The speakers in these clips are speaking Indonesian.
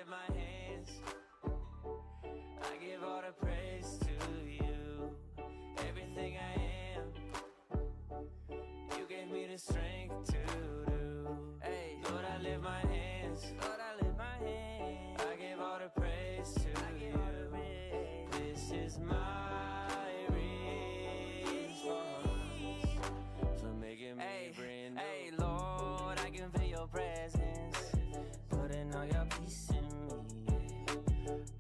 lift my hands, I give all the praise to you. Everything I am, you gave me the strength to do. Hey, Lord, I lift my hands, Lord, I lift my hands, I give all the praise to you. This is my response for making me brand new. Hey, Lord, I can feel your presence, putting all your peace in me.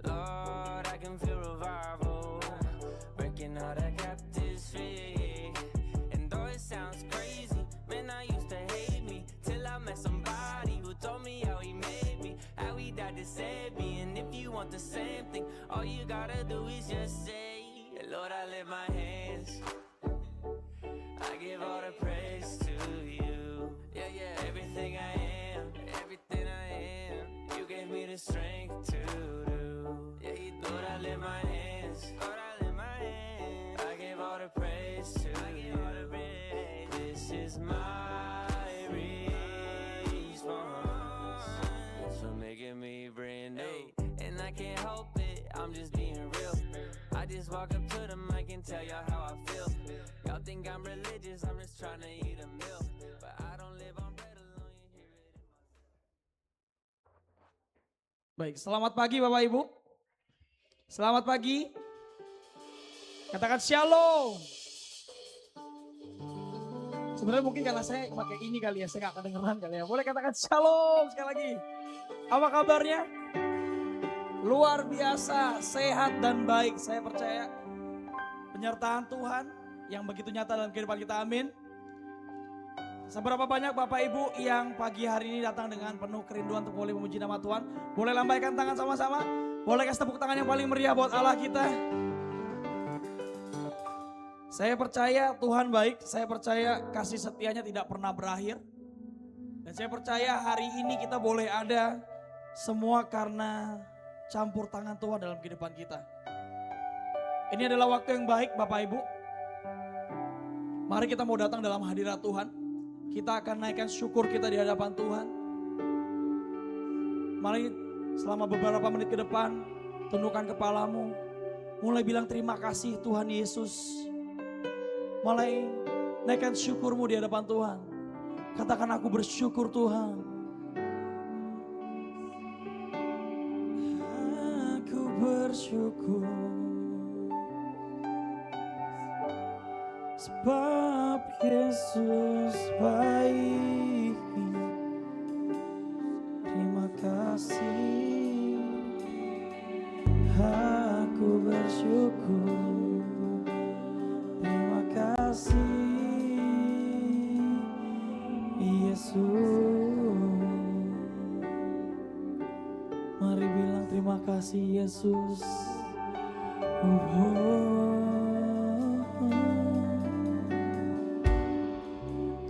Lord, I can feel revival, breaking all the captives free. And though it sounds crazy, man, I used to hate me till I met somebody who told me how he made me, how he died to save me. And if you want the same thing, all you gotta do is just say, Lord, I lift my hands, I give all the praise to you. Yeah, yeah, everything I am, everything I am, you gave me the strength to do. Yeah, you do. Lord, I lift my hands, Lord, I lift my hands, I give all the praise to you. This is my response for making me brand new. And I can't help it, I'm just being real. I just walk up to the mic and tell y'all how I feel. Y'all think I'm religious, I'm just trying to eat a meal. But I don't live on bread alone, you hear it in my... Baik, selamat pagi Bapak Ibu. Selamat pagi. Katakan shalom. Sebenarnya mungkin karena saya pakai ini kali ya, saya gak kedengeran kali ya. Boleh katakan shalom sekali lagi. Apa kabarnya? Luar biasa, sehat dan baik. Saya percaya penyertaan Tuhan yang begitu nyata dalam kehidupan kita, amin. Seberapa banyak Bapak Ibu yang pagi hari ini datang dengan penuh kerinduan untuk boleh memuji nama Tuhan. Boleh lambaikan tangan sama-sama. Boleh kasih tepuk tangan yang paling meriah buat Allah kita. Saya percaya Tuhan baik, saya percaya kasih setianya tidak pernah berakhir. Dan saya percaya hari ini kita boleh ada semua karena campur tangan Tuhan dalam kehidupan kita. Ini adalah waktu yang baik Bapak Ibu. Mari kita mau datang dalam hadirat Tuhan. Kita akan naikkan syukur kita di hadapan Tuhan. Mari selama beberapa menit ke depan, tundukkan kepalamu. Mulai bilang terima kasih Tuhan Yesus. Mulai naikkan syukurmu di hadapan Tuhan. Katakan aku bersyukur Tuhan. Aku bersyukur. Sebab Yesus baik. Terima kasih. Aku bersyukur. Terima kasih Yesus. Mari bilang terima kasih Yesus.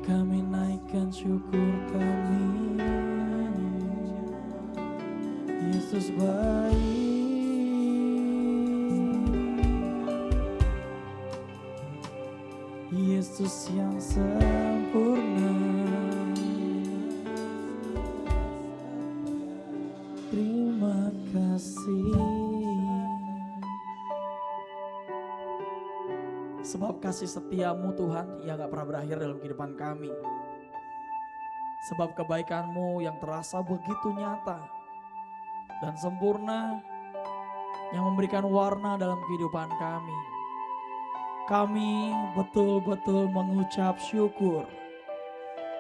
Kami naikkan syukur kami. Yesus baik. Yesus yang sempurna. Terima kasih. Sebab kasih setiamu Tuhan yang gak pernah berakhir dalam kehidupan kami. Sebab kebaikanmu yang terasa begitu nyata dan sempurna yang memberikan warna dalam kehidupan kami. Kami betul-betul mengucap syukur.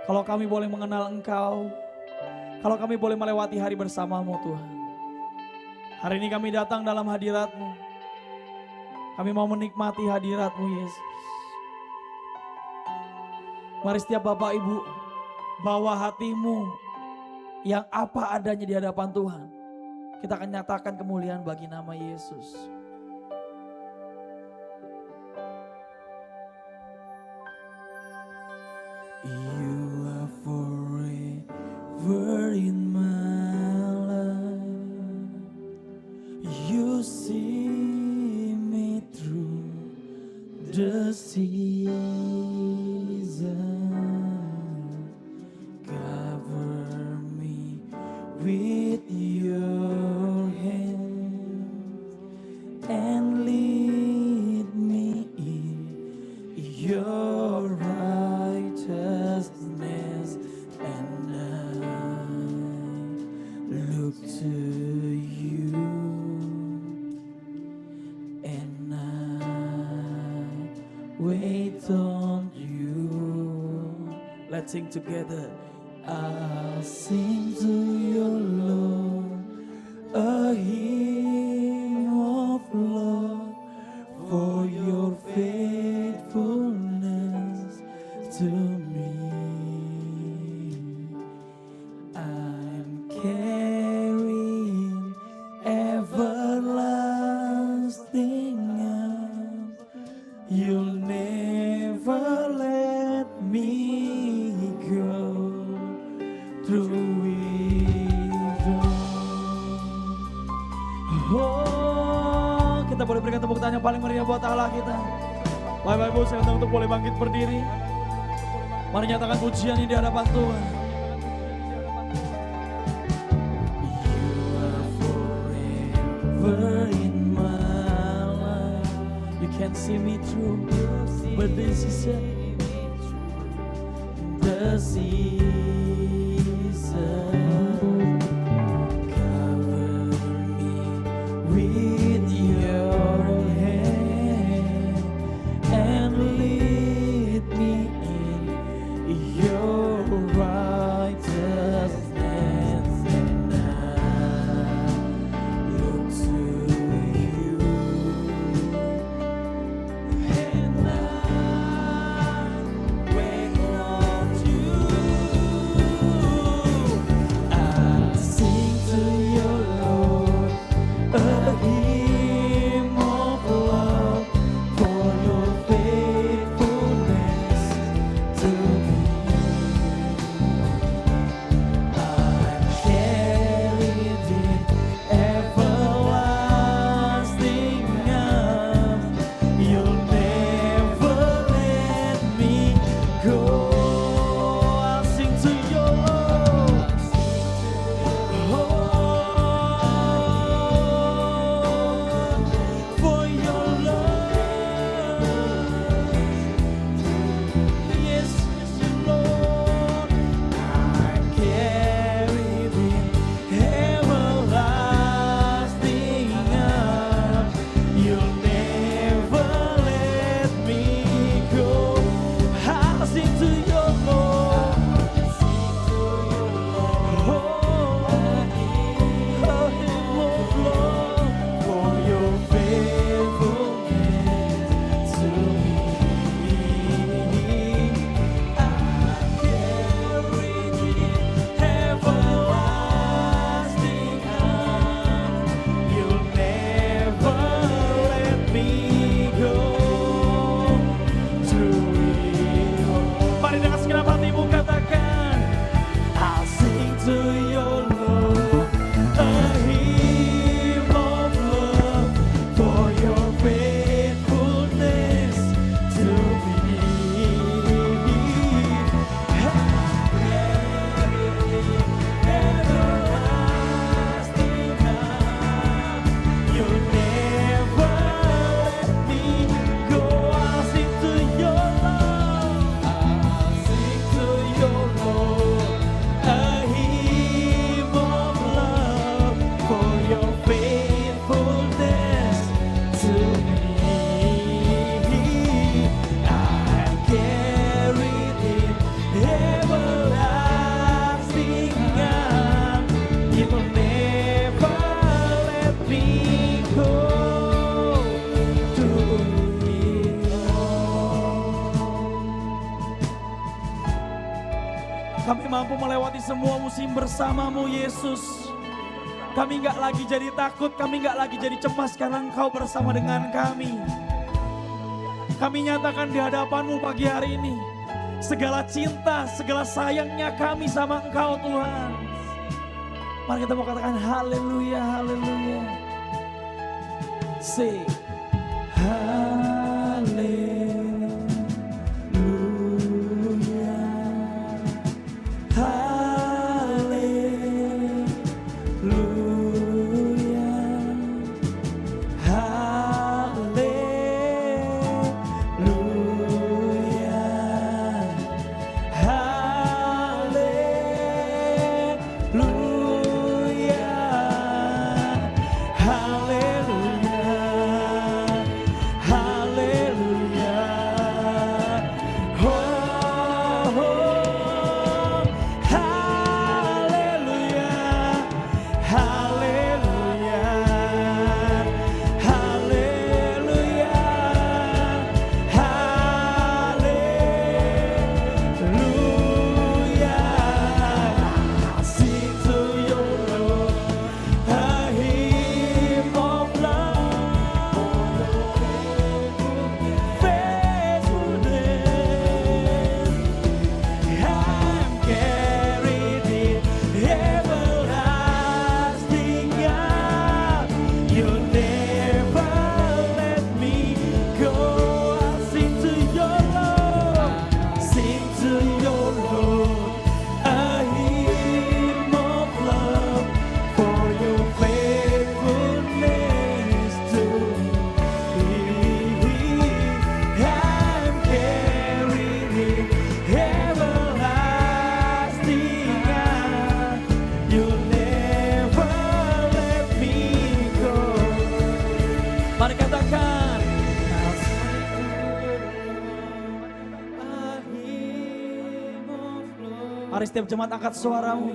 Kalau kami boleh mengenal Engkau, kalau kami boleh melewati hari bersamamu Tuhan. Hari ini kami datang dalam hadirat-Mu. Kami mau menikmati hadirat-Mu Yesus. Mari setiap Bapak Ibu bawa hatimu yang apa adanya di hadapan Tuhan. Kita akan nyatakan kemuliaan bagi nama Yesus. You are forever in my life. You see me through the season. Cover me with your and lead me in your righteousness, and I look to you, and I wait on you. Let's sing together. I'll sing to your Lord a hymn of love for your faithfulness to me. I'm carrying everlasting arms. You'll never let me go through withdraw. Oh, kita boleh berikan tepuk tangan yang paling meriah buat Allah kita. Bapak Ibu, saya undang untuk boleh bangkit berdiri. Mari nyatakan pujian ini di hadapan Tuhan. You are forever in my life. You can't see me through, but this is the season. Cover me with your hand and lead me in your righteousness, and I look to you, and I wait on you. I sing to your Lord a hymn of love for your faithfulness to me. I'm carried in everlasting arms. You'll never let me go. I'll sing to your Lord. For your love, yes, Lord, I'm carried in everlasting arms. You'll never let me go. I'll sing to your Lord. For your faithfulness to me, I'm carried in everlasting arms. You'll never let me go through it all. Mari dengan segenap hatimu katakan, I'll sing to your Lord a hymn of love for your faithfulness to me. Everlasting arms, you'll never let me go. I'll sing to your Lord. I'll sing to your Lord a hymn of love for your faithfulness to me. I'm carried in everlasting arms. You will never let me go through it all. Kami mampu melewati semua musim bersamamu, Yesus. Kami nggak lagi jadi takut, kami nggak lagi jadi cemas karena Engkau bersama dengan kami. Kami nyatakan di hadapan-Mu pagi hari ini, segala cinta, segala sayangnya kami sama Engkau, Tuhan. Mari kita mau katakan haleluya, haleluya. Say haleluya. Haleluya. Mari setiap jemaat angkat suaramu.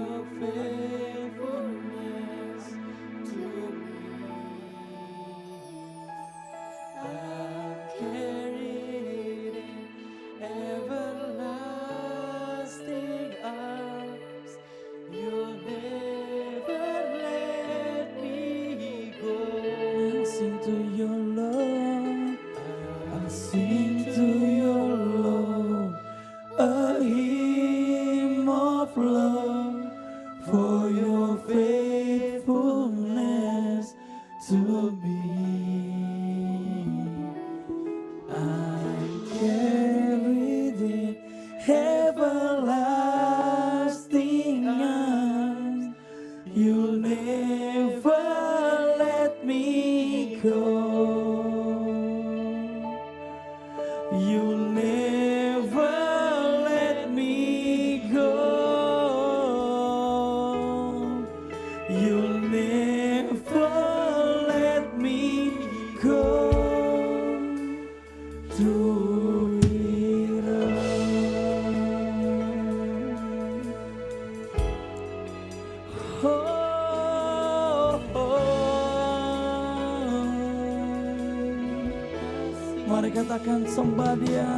Mari katakan sembah Dia.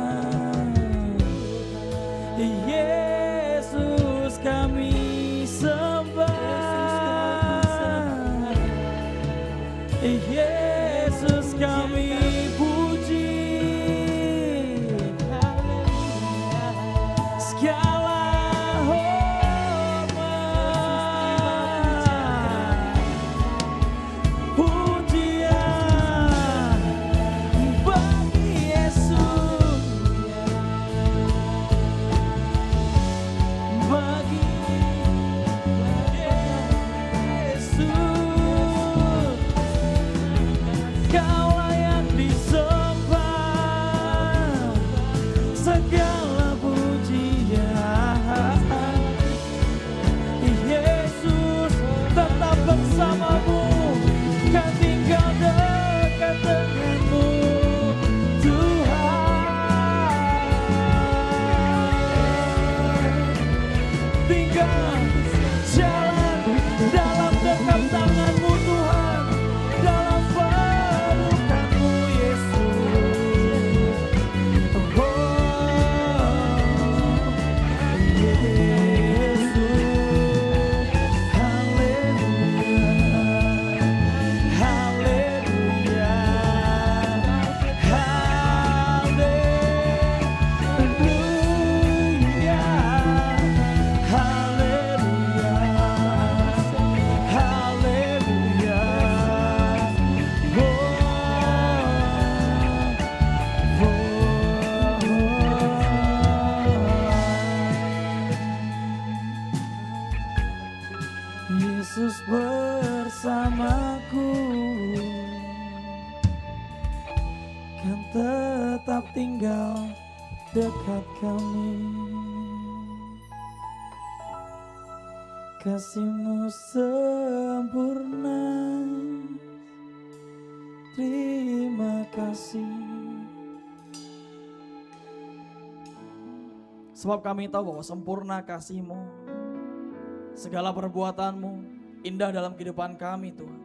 Yesus kami sembah, Yesus kami puji. Segala hormat, pujian bagi Yesus, bagi Yesus. Kau layak disembah, segala pujian. Yesus tetap bersamamu, kan tinggal dekat denganmu, Tuhan. Tinggal jalan dalam dekat tanganmu, Tuhan, dalam pelukanmu, Yesus. Yesus bersamaku, kan tetap tinggal dekat kami. Kasih-Mu sempurna, terima kasih. Sebab kami tahu bahwa sempurna kasih-Mu, segala perbuatan-Mu indah dalam kehidupan kami, Tuhan.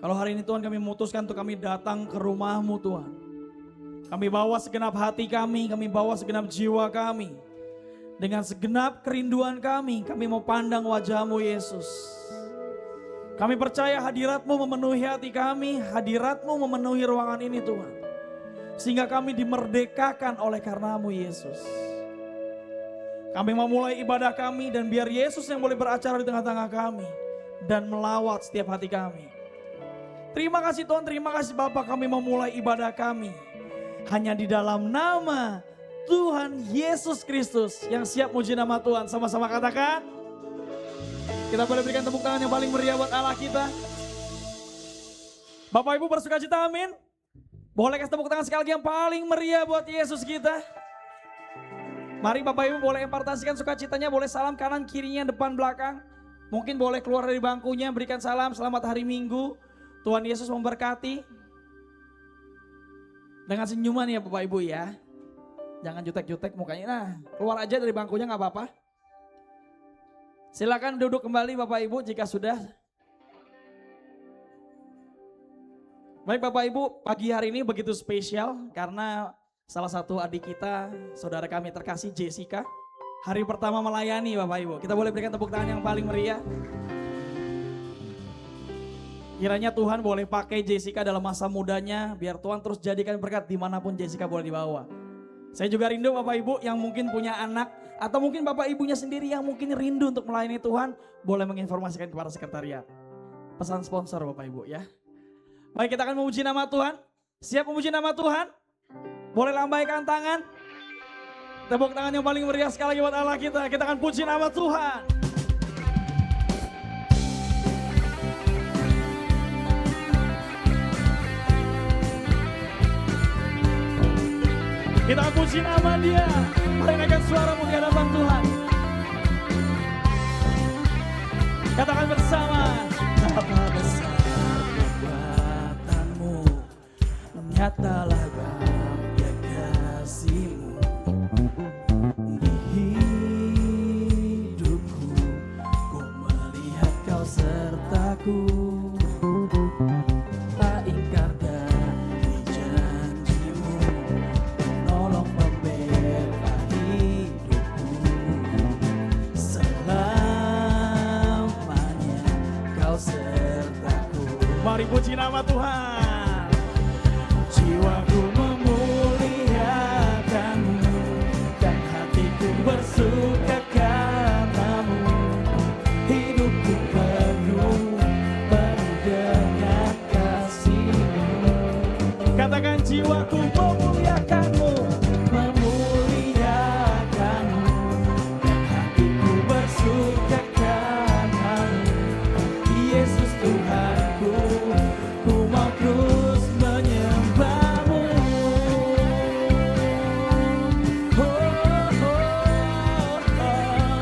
Kalau hari ini Tuhan kami memutuskan untuk kami datang ke rumah-Mu, Tuhan. Kami bawa segenap hati kami bawa segenap jiwa kami. Dengan segenap kerinduan kami mau pandang wajah-Mu, Yesus. Kami percaya hadirat-Mu memenuhi hati kami, hadirat-Mu memenuhi ruangan ini, Tuhan. Sehingga kami dimerdekakan oleh karena-Mu, Yesus. Kami mau mulai ibadah kami dan biar Yesus yang boleh beracara di tengah-tengah kami dan melawat setiap hati kami. Terima kasih Tuhan, terima kasih Bapa, kami mau mulai ibadah kami hanya di dalam nama Tuhan Yesus Kristus yang siap muji nama Tuhan. Sama-sama katakan. Kita boleh berikan tepuk tangan yang paling meriah buat Allah kita. Bapak Ibu bersukacita, amin. Boleh kasih tepuk tangan sekali lagi yang paling meriah buat Yesus kita. Mari Bapak Ibu boleh impartasikan sukacitanya, boleh salam kanan kirinya, depan belakang. Mungkin boleh keluar dari bangkunya, berikan salam, selamat hari Minggu. Tuhan Yesus memberkati. Dengan senyuman ya Bapak Ibu ya. Jangan jutek-jutek mukanya. Nah, keluar aja dari bangkunya nggak apa-apa. Silakan duduk kembali Bapak Ibu jika sudah. Baik Bapak Ibu, pagi hari ini begitu spesial karena salah satu adik kita, saudara kami terkasih Jessica, hari pertama melayani Bapak Ibu. Kita boleh berikan tepuk tangan yang paling meriah. Kiranya Tuhan boleh pakai Jessica dalam masa mudanya, biar Tuhan terus jadikan berkat dimanapun Jessica boleh dibawa. Saya juga rindu Bapak Ibu yang mungkin punya anak, atau mungkin Bapak Ibunya sendiri yang mungkin rindu untuk melayani Tuhan, boleh menginformasikan kepada sekretariat. Pesan sponsor Bapak Ibu ya. Baik, kita akan memuji nama Tuhan. Siap memuji nama Tuhan? Boleh lambaikan tangan. Tepuk tangan yang paling meriah sekali lagi buat Allah kita. Kita akan puji nama Tuhan. Kita akan puji nama Dia. Mari naikkan suaramu di hadapan Tuhan. Katakan bersama. Betapa besar perbuatanmu, nyatalah bahagia kasih-Mu di hidupku. Ku melihat Kau sertaku, tak ingkar dari janji-Mu, menolong membela hidupku. Selamanya Kau sertaku. Mari puji nama Tuhan. Jiwaku memuliakan-Mu dan hatiku bersuka karena-Mu. Hidupku penuh dengan kasih-Mu. Katakan jiwaku memuliakan-Mu, memuliakan-Mu dan hatiku bersuka karena-Mu. Yesus Tuhanku, ku mau terus menyembah-Mu. Oh, oh, oh.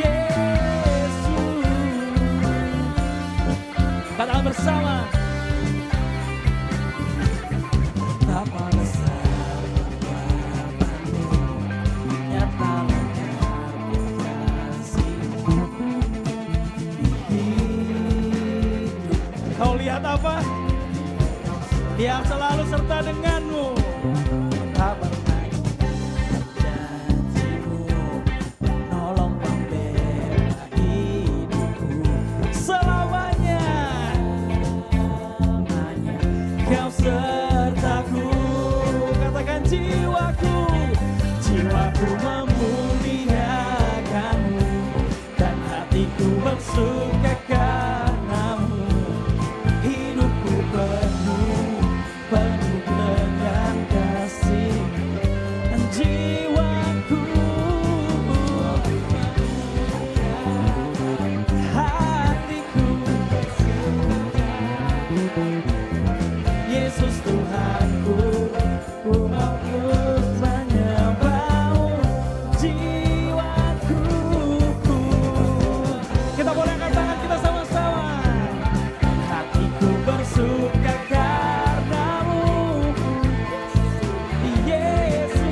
Yesus. Katakan bersama. Betapa besar perbuatanmu, nyatalah karya kasih-Mu di hidup. Kau lihat apa? Dia selalu serta denganmu. Tak pernah janji-Mu, menolong membela hidupku. Selamanya hanya Kau sertaku. Katakan jiwaku, jiwaku memuliakan-Mu dan hatiku bersuka karena-Mu. Hidupku penuh dengan kasih-Mu. Dan jiwaku, hatiku, Yesus Tuhanku, ku mau terus menyembah-Mu. Jiwaku, kita boleh angkat tangan kita sama-sama. Hatiku bersuka karena-Mu, Yesus.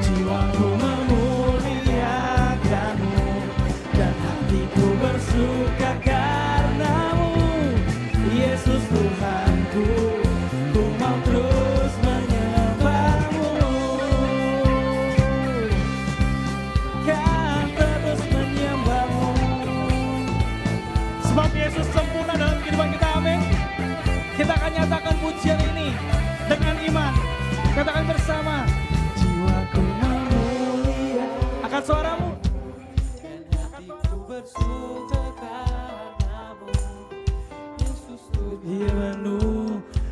Jiwaku memuliakan-Mu dan hatiku bersuka karena-Mu. Yesus Tuhanku, ku mau terus menyembah-Mu. Kan terus menyembah-Mu. Sebab Yesus sempurna dalam kehidupan kita, amin. Kita akan nyatakan pujian ini dengan iman. Katakan bersama. Jiwaku memuliakan. Angkat suaramu. Dan hatiku bersuka karena-Mu. Yesus Tuhan. Dia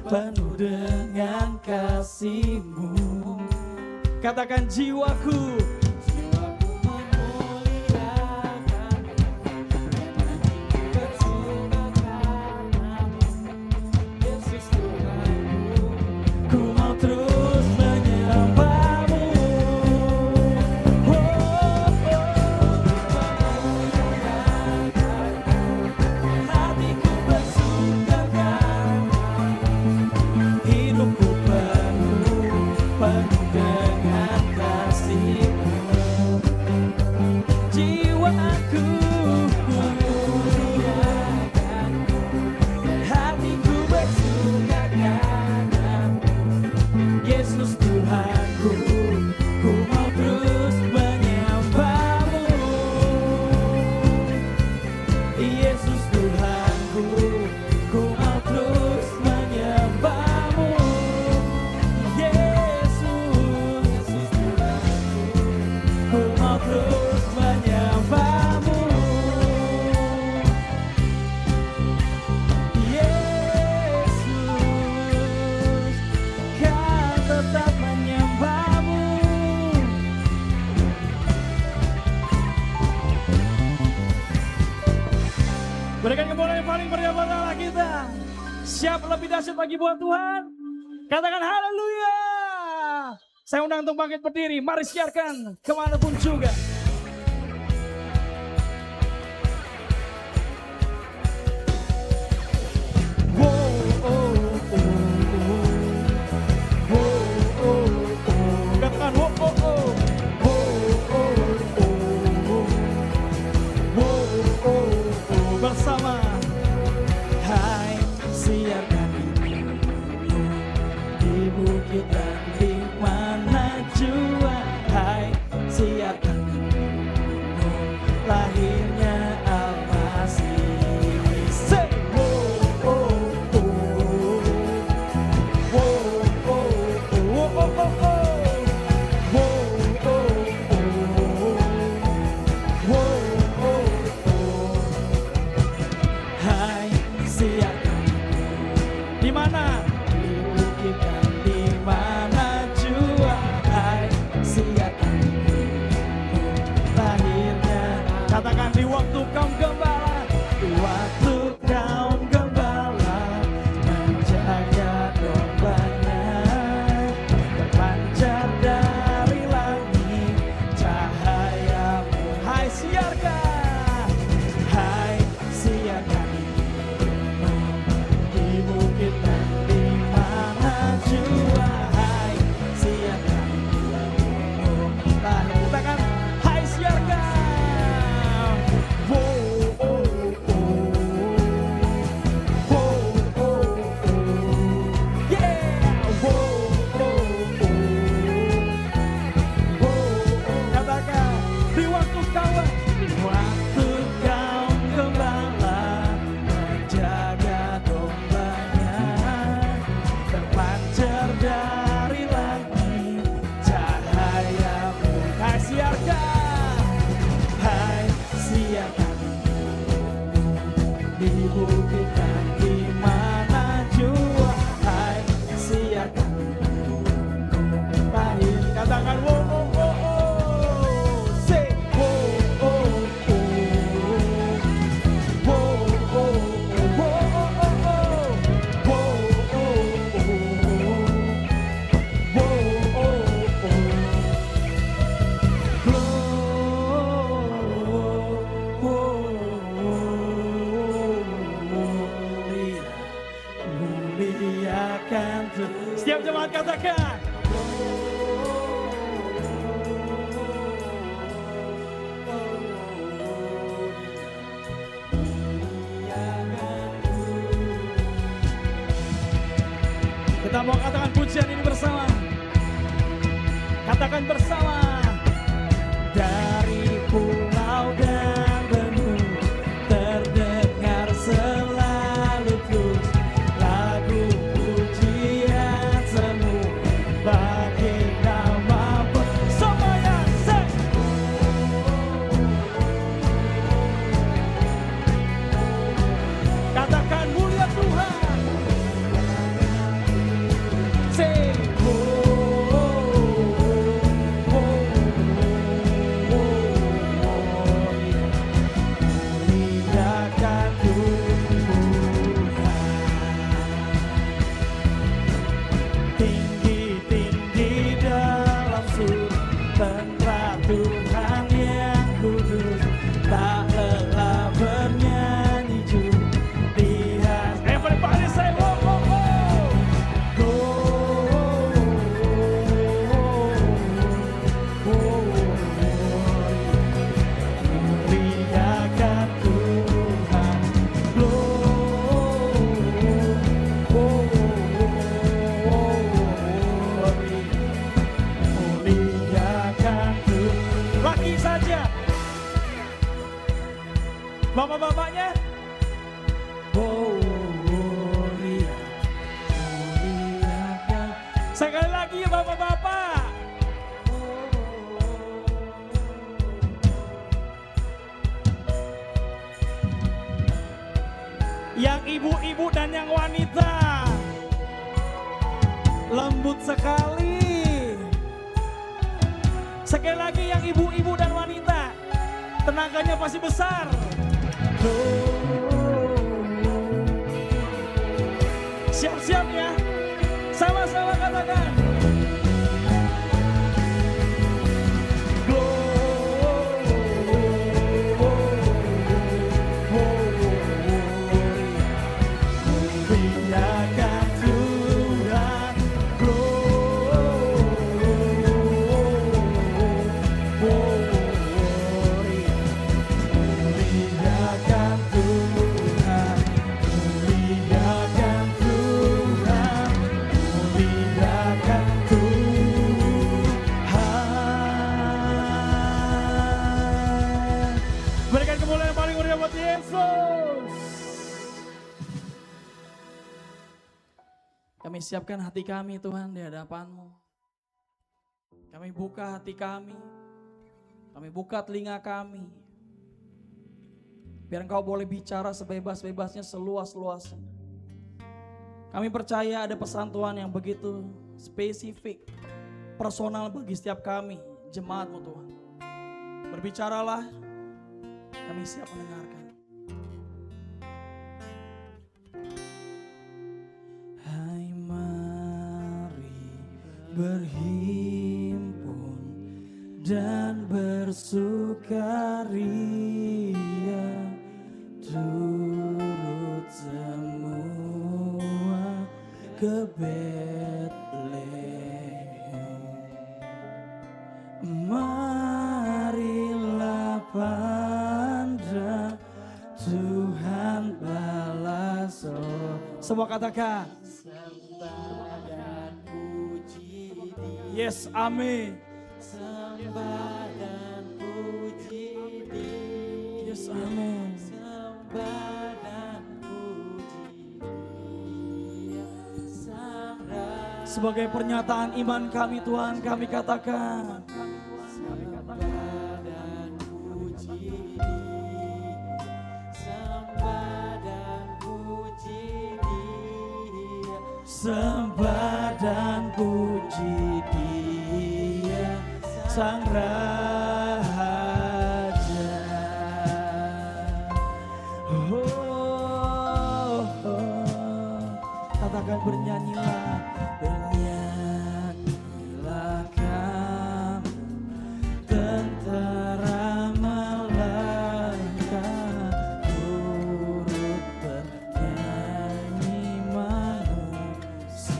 penuh dengan kasih-Mu. Katakan jiwaku. Jiwaku memuliakan-Mu. Dan hatiku bersuka karena-Mu. Yesus Tuhanku, ku mau terus menyembah-Mu. Oh, oh, oh. Hatiku bersuka Berikan kemuliaan yang paling meriah buat Allah kita. Siap lebih dahsyat bagi buat Tuhan? Katakan haleluya. Saya undang untuk bangkit berdiri. Mari siarkan kemanapun juga. Katakan bersama. Hai, siarkan di bukit dan di mana jua. Hai, siarkan lahirnya Al-Masih. Say, hai, siarkan di mana? Di bukit dan di mana jua. Hai, siarkan lahirnya. Katakan di waktu kaum gembala, di waktu kaum gembala menjaga dombanya, terpancar dari langit cahayamu. Hai, siarkan. Hai, siarkan di bukit dan di mana jua. Hai, siarkan lahir. Katakan hai, siarkan. Katakan di waktu kawan, di waktu kaum gembala menjaga dombanya, terpancar dari langit cahayamu. Hai, siarkan. Hai, siarkan di bukit dan di mana jua. Hai, siarkan lahir. Katakan wo wo wo wo. Say wo wo wo. Wo wo wo wo. Wo wo wo. Muliakan Tuhan. Setiap jemaat katakan. Kita mau katakan pujian ini bersama. Katakan bersama. Dari pulau dan benua terdengar selalu terus lagu pujian semu bagi nama bersama yang sing. Katakan mulia Tuhan. Sing. Muliakan Tuhan. Tinggi-tinggi dalam surga Tuhan yang kudus, tak lelah bernyanyi lihat. Everybody say wo wo wo. Go. Muliakan Tuhan. Muliakan Tuhan. Lagi saja. Bapak-bapaknya. Muliakan. Sekali lagi ya bapak-bapak. Yang ibu-ibu dan yang wanita. Lembut sekali. Sekali lagi yang ibu-ibu dan wanita. Tenaganya pasti besar. Oh. Siap-siap ya. Sama-sama katakan. Berikan kemuliaan paling meriah buat Yesus. Kami siapkan hati kami Tuhan di hadapan-Mu. Kami buka hati kami. Kami buka telinga kami. Biar Engkau boleh bicara sebebas-bebasnya, seluas-luasnya. Kami percaya ada pesan Tuhan yang begitu spesifik, personal bagi setiap kami, jemaat-Mu Tuhan. Berbicaralah, kami siap mendengarkan. Hai mari berhimpun dan bersukaria, turut semua ke Betlehem. Marilah pandang Tuhan balas. Semua katakan Sembah dan puji Dia. yes, amin. Sembah dan puji Dia. Yes, amin. Sembah dan puji Dia. Sang Raja. Sebagai pernyataan iman kami Tuhan, kami katakan Sembah dan puji Dia. Sembah dan puji Dia. sembah dan puji Dia, Sang Raja. Katakan bernyanyilah, bernyanyilah kamu tentara malaikat, turut bernyanyi manusia.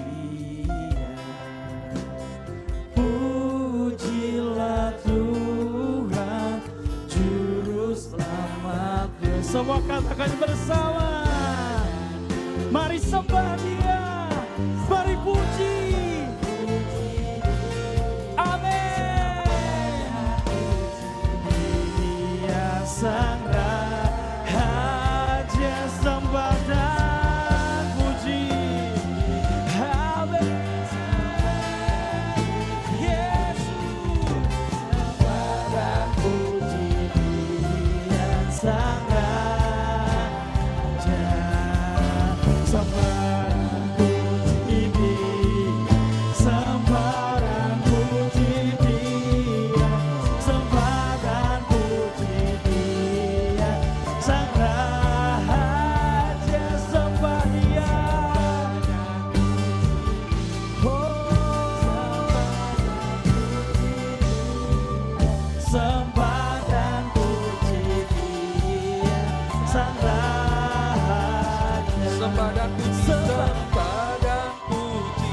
Pujilah Tuhan Juru Selamat. Semua katakan bersama. Mari sembah Dia, mari puji. Amin. Dia Sang Raja, sembah dan puji. Amin. Yesus, sembah dan puji Dia Sang Raja. Sembah dan puji Dia, sembah dan puji Dia, sembah dan puji Dia, Sang Raja, sembah Dia. Sembah dan puji Dia, Sang Raja. Sembah dan puji, sembah dan puji,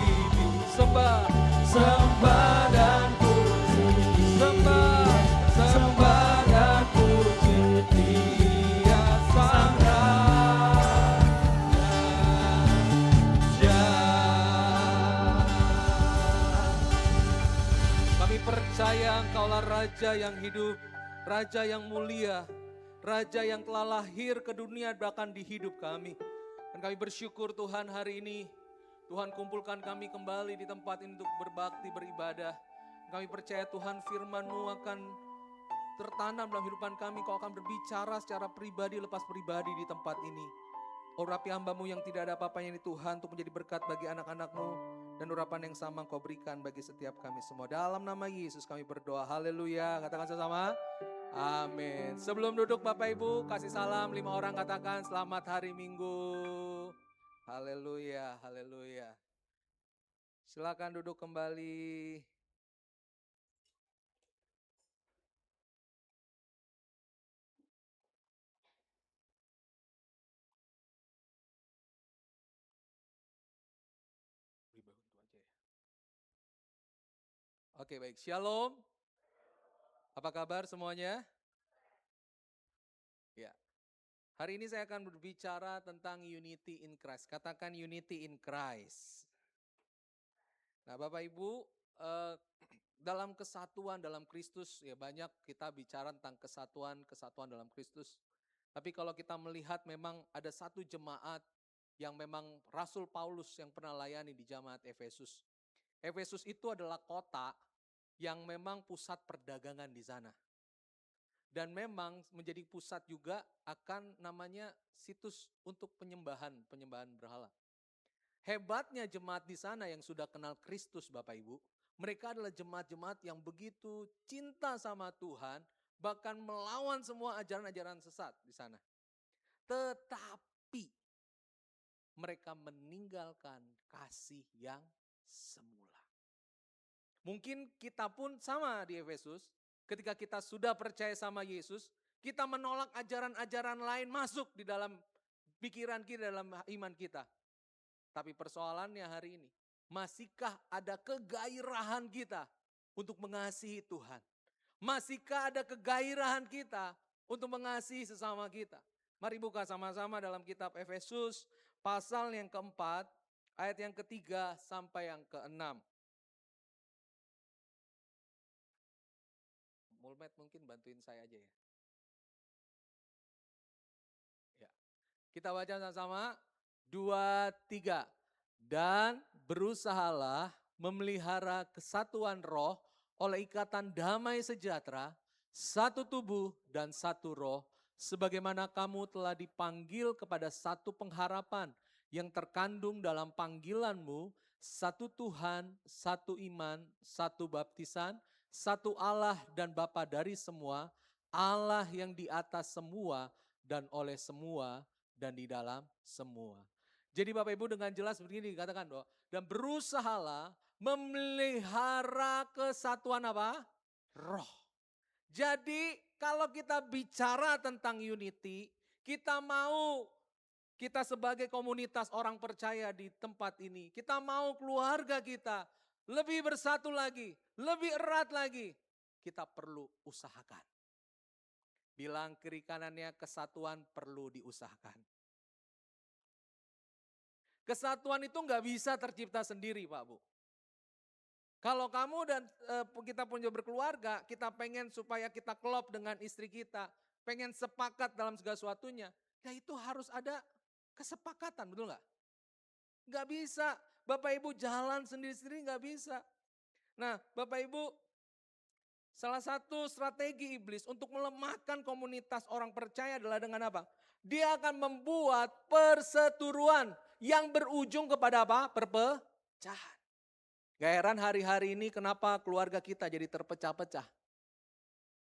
sembah, Sembah dan puji sembah, sembah dan puji Dia Sang Raja. Kami percaya Engkaulah Raja yang hidup, Raja yang mulia, Raja yang telah lahir ke dunia bahkan di hidup kami. Dan kami bersyukur Tuhan hari ini, Tuhan kumpulkan kami kembali di tempat ini untuk berbakti, beribadah. Kami percaya Tuhan firman-Mu akan tertanam dalam kehidupan kami. Kau akan berbicara secara pribadi lepas pribadi di tempat ini. Urapi hamba-Mu yang tidak ada apa-apanya ini Tuhan untuk menjadi berkat bagi anak-anak-Mu. Dan urapan yang sama Kau berikan bagi setiap kami semua. Dalam nama Yesus kami berdoa. Haleluya. Katakan sama-sama. Amin. Sebelum duduk Bapak Ibu, kasih salam 5 orang, katakan selamat hari Minggu. Haleluya, haleluya. Silakan duduk kembali. Oke, baik. Shalom. Apa kabar semuanya? Ya. Hari ini saya akan berbicara tentang unity in Christ. Katakan unity in Christ. Nah, Bapak Ibu, dalam kesatuan dalam Kristus, ya banyak kita bicara tentang kesatuan dalam Kristus. Tapi kalau kita melihat memang ada satu jemaat yang memang Rasul Paulus yang pernah layani di jemaat Efesus. Efesus itu adalah kota yang memang pusat perdagangan di sana. Dan memang menjadi pusat juga akan namanya situs untuk penyembahan berhala. Hebatnya jemaat di sana yang sudah kenal Kristus Bapak Ibu, mereka adalah jemaat-jemaat yang begitu cinta sama Tuhan, bahkan melawan semua ajaran-ajaran sesat di sana. Tetapi mereka meninggalkan kasih yang semula. Mungkin kita pun sama di Efesus, ketika kita sudah percaya sama Yesus, kita menolak ajaran-ajaran lain masuk di dalam pikiran kita, dalam iman kita. Tapi persoalannya hari ini, masihkah ada kegairahan kita untuk mengasihi Tuhan? Masihkah ada kegairahan kita untuk mengasihi sesama kita? Mari buka sama-sama dalam kitab Efesus, pasal yang keempat, ayat yang ketiga sampai yang keenam. Mulmet mungkin bantuin saya aja ya. Ya. Kita baca sama-sama. 2, 3. Dan berusahalah memelihara kesatuan roh oleh ikatan damai sejahtera, satu tubuh dan satu roh, sebagaimana kamu telah dipanggil kepada satu pengharapan yang terkandung dalam panggilanmu, satu Tuhan, satu iman, satu baptisan, satu Allah dan Bapa dari semua, Allah yang di atas semua dan oleh semua dan di dalam semua. Jadi Bapak Ibu dengan jelas begini dikatakan bahwa dan berusahalah memelihara kesatuan apa? Roh. Jadi kalau kita bicara tentang unity, kita sebagai komunitas orang percaya di tempat ini, kita mau keluarga kita lebih bersatu lagi, lebih erat lagi, kita perlu usahakan. Bilang kiri kanannya, kesatuan perlu diusahakan. Kesatuan itu nggak bisa tercipta sendiri Pak Bu. Kalau kamu dan kita punya berkeluarga, kita pengen supaya kita klop dengan istri kita, pengen sepakat dalam segala sesuatunya, ya itu harus ada kesepakatan, betul nggak? Nggak bisa, Bapak Ibu jalan sendiri-sendiri nggak bisa. Nah Bapak Ibu, salah satu strategi iblis untuk melemahkan komunitas orang percaya adalah dengan apa? Dia akan membuat perseteruan yang berujung kepada apa? Perpecahan. Gak heran hari-hari ini kenapa keluarga kita jadi terpecah-pecah.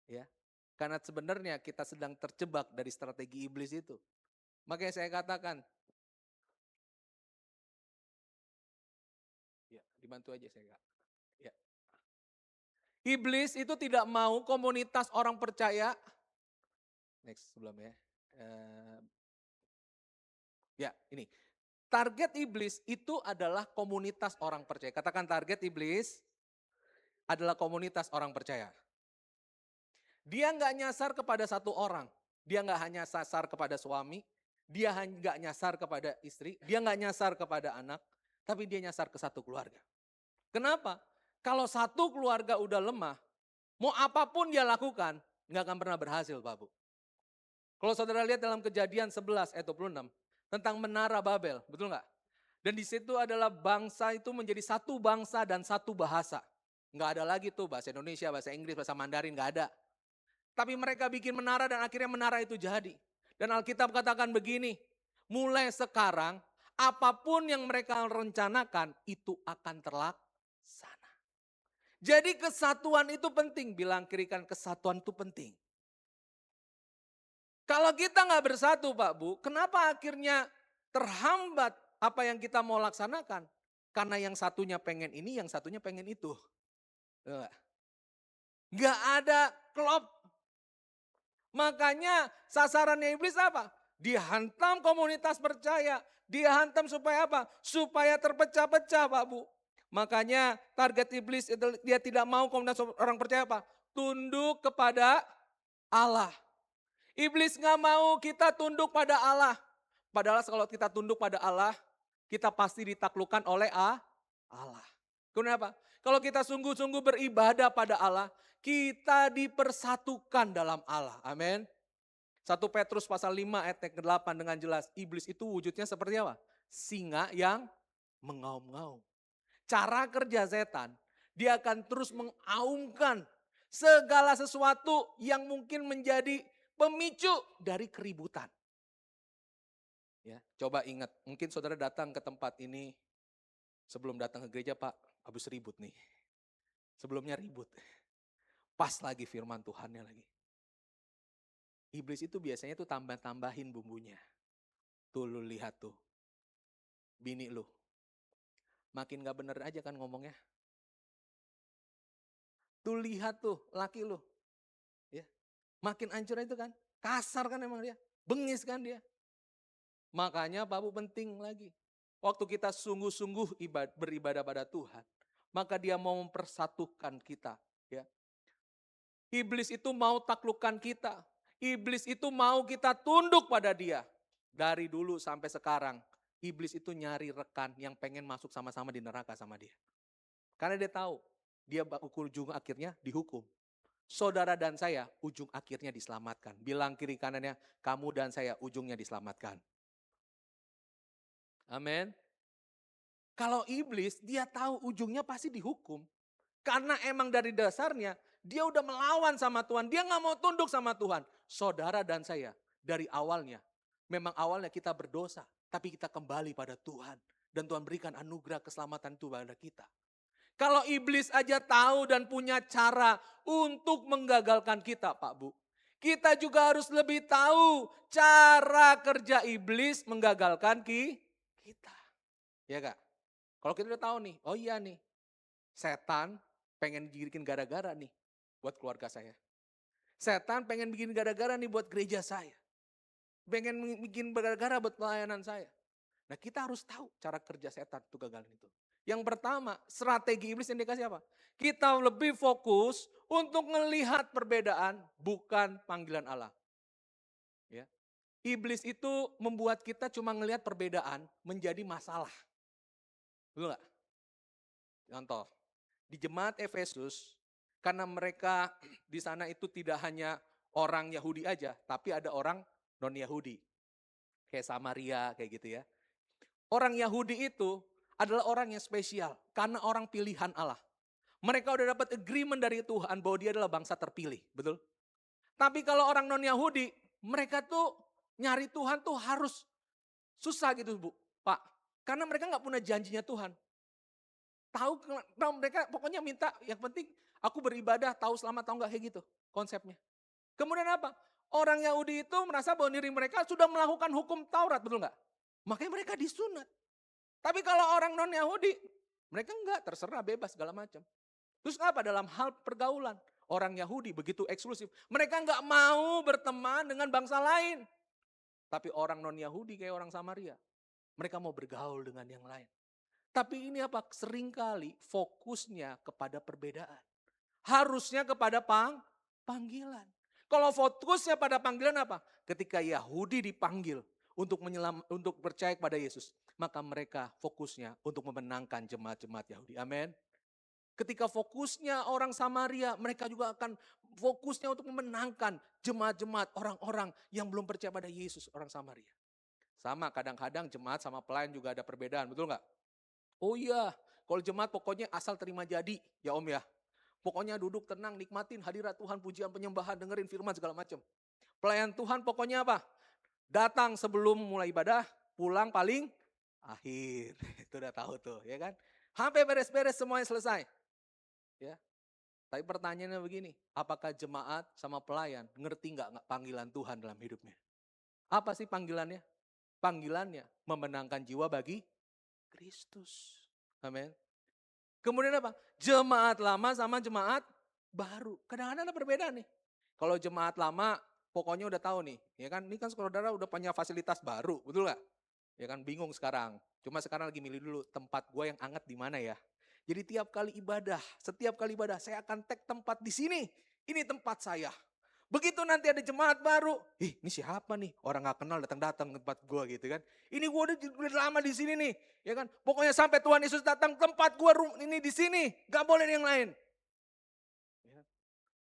Ya, karena sebenarnya kita sedang terjebak dari strategi iblis itu. Makanya saya katakan, ya dibantu aja saya Kak. Ya. Iblis itu tidak mau komunitas orang percaya. Next sebelum ya. Ya ini. Target iblis itu adalah komunitas orang percaya. Katakan target iblis adalah komunitas orang percaya. Dia nggak nyasar kepada satu orang. Dia nggak hanya sasar kepada suami. Dia nggak nyasar kepada istri. Dia nggak nyasar kepada anak. Tapi dia nyasar ke satu keluarga. Kenapa? Kalau satu keluarga udah lemah, mau apapun dia lakukan, nggak akan pernah berhasil Pak Bu. Kalau saudara lihat dalam Kejadian 11 ayat 26, tentang menara Babel, betul nggak? Dan di situ adalah bangsa itu menjadi satu bangsa dan satu bahasa. Nggak ada lagi tuh bahasa Indonesia, bahasa Inggris, bahasa Mandarin, nggak ada. Tapi mereka bikin menara dan akhirnya menara itu jadi. Dan Alkitab katakan begini, mulai sekarang apapun yang mereka rencanakan itu akan terlaksana. Jadi kesatuan itu penting, bilang kirikan kesatuan itu penting. Kalau kita nggak bersatu Pak Bu, kenapa akhirnya terhambat apa yang kita mau laksanakan. Karena yang satunya pengen ini, yang satunya pengen itu. Gak ada klop. Makanya sasarannya iblis apa? Dihantam komunitas percaya. Dihantam supaya apa? Supaya terpecah-pecah Pak Bu. Makanya target iblis itu dia tidak mau komunitas orang percaya apa? Tunduk kepada Allah. Iblis gak mau kita tunduk pada Allah. Padahal kalau kita tunduk pada Allah, kita pasti ditaklukkan oleh Allah. Kenapa? Kalau kita sungguh-sungguh beribadah pada Allah, kita dipersatukan dalam Allah. Amin. 1 Petrus pasal 5 ayat ke-8 dengan jelas. Iblis itu wujudnya seperti apa? Singa yang mengaum-ngaum. Cara kerja setan, dia akan terus mengaumkan segala sesuatu yang mungkin menjadi pemicu dari keributan. Ya, coba ingat, mungkin saudara datang ke tempat ini sebelum datang ke gereja, Pak, habis ribut nih. Sebelumnya ribut. Pas lagi firman Tuhannya lagi. Iblis itu biasanya tuh tambah-tambahin bumbunya. Tuh lu lihat tuh. Bini lu. Makin gak bener aja kan ngomongnya. Tuh lihat tuh laki lu. Ya. Makin hancur itu kan. Kasar kan emang dia. Bengis kan dia. Makanya Pak Bu penting lagi. Waktu kita sungguh-sungguh beribadah pada Tuhan. Maka dia mau mempersatukan kita. Ya. Iblis itu mau taklukkan kita. Iblis itu mau kita tunduk pada dia. Dari dulu sampai sekarang. Iblis itu nyari rekan yang pengen masuk sama-sama di neraka sama dia. Karena dia tahu. Dia ujung akhirnya dihukum. Saudara dan saya ujung akhirnya diselamatkan. Bilang kiri kanannya, kamu dan saya ujungnya diselamatkan. Amin. Kalau iblis dia tahu ujungnya pasti dihukum. Karena emang dari dasarnya dia udah melawan sama Tuhan. Dia gak mau tunduk sama Tuhan. Saudara dan saya dari awalnya. Memang awalnya kita berdosa. Tapi kita kembali pada Tuhan. Dan Tuhan berikan anugerah keselamatan itu pada kita. Kalau iblis aja tahu dan punya cara untuk menggagalkan kita Pak Bu. Kita juga harus lebih tahu cara kerja iblis menggagalkan kita. Ya Kak? Kalau kita udah tahu nih, oh iya nih. Setan pengen bikin gara-gara nih buat keluarga saya. Setan pengen bikin gara-gara nih buat gereja saya. Pengen bikin gara-gara buat pelayanan saya. Nah kita harus tahu cara kerja setan untuk gagalin itu. Yang pertama, strategi iblis yang dikasih apa? Kita lebih fokus untuk melihat perbedaan, bukan panggilan Allah. Ya. Iblis itu membuat kita cuma melihat perbedaan menjadi masalah. Betul gak? Contoh, di jemaat Efesus, karena mereka di sana itu tidak hanya orang Yahudi aja, tapi ada orang non-Yahudi. Kayak Samaria, kayak gitu ya. Orang Yahudi itu adalah orang yang spesial karena orang pilihan Allah. Mereka udah dapat agreement dari Tuhan bahwa dia adalah bangsa terpilih, betul? Tapi kalau orang non-Yahudi, mereka tuh nyari Tuhan tuh harus susah gitu Bu, Pak. Karena mereka gak punya janjinya Tuhan. Tahu mereka pokoknya minta yang penting aku beribadah, tahu selamat, tahu gak kayak gitu konsepnya. Kemudian apa? Orang Yahudi itu merasa bahwa diri mereka sudah melakukan hukum Taurat, betul gak? Makanya mereka disunat. Tapi kalau orang non-Yahudi, mereka enggak, terserah, bebas, segala macam. Terus apa dalam hal pergaulan? Orang Yahudi begitu eksklusif. Mereka enggak mau berteman dengan bangsa lain. Tapi orang non-Yahudi kayak orang Samaria, mereka mau bergaul dengan yang lain. Tapi ini apa? Seringkali fokusnya kepada perbedaan. Harusnya kepada panggilan. Kalau fokusnya pada panggilan apa? Ketika Yahudi dipanggil untuk percaya kepada Yesus, maka mereka fokusnya untuk memenangkan jemaat-jemaat Yahudi. Amin. Ketika fokusnya orang Samaria, mereka juga akan fokusnya untuk memenangkan jemaat-jemaat orang-orang yang belum percaya pada Yesus, orang Samaria. Sama kadang-kadang jemaat sama pelayan juga ada perbedaan, betul nggak? Oh iya, kalau jemaat pokoknya asal terima jadi, ya Om ya. Pokoknya duduk tenang, nikmatin hadirat Tuhan, pujian penyembahan, dengerin firman segala macam. Pelayan Tuhan pokoknya apa? Datang sebelum mulai ibadah, pulang paling akhir. Itu udah tahu tuh, ya kan? Sampai beres-beres semuanya selesai. Ya. Tapi pertanyaannya begini, apakah jemaat sama pelayan ngerti nggak panggilan Tuhan dalam hidupnya? Apa sih panggilannya? Panggilannya memenangkan jiwa bagi Kristus. Amin. Kemudian apa? Jemaat lama sama jemaat baru. Kadang-kadang ada perbedaan nih. Kalau jemaat lama pokoknya udah tahu nih. Ya kan, ini kan saudara udah punya fasilitas baru, betul gak? Ya kan, bingung sekarang. Cuma sekarang lagi milih dulu tempat gue yang anget di mana ya. Jadi setiap kali ibadah saya akan tag tempat di sini. Ini tempat saya. Begitu nanti ada jemaat baru, ini siapa nih? Orang gak kenal datang-datang tempat gue gitu kan. Ini gue udah lama di sini nih, ya kan. Pokoknya sampai Tuhan Yesus datang tempat gue ini di sini, gak boleh yang lain. Ya.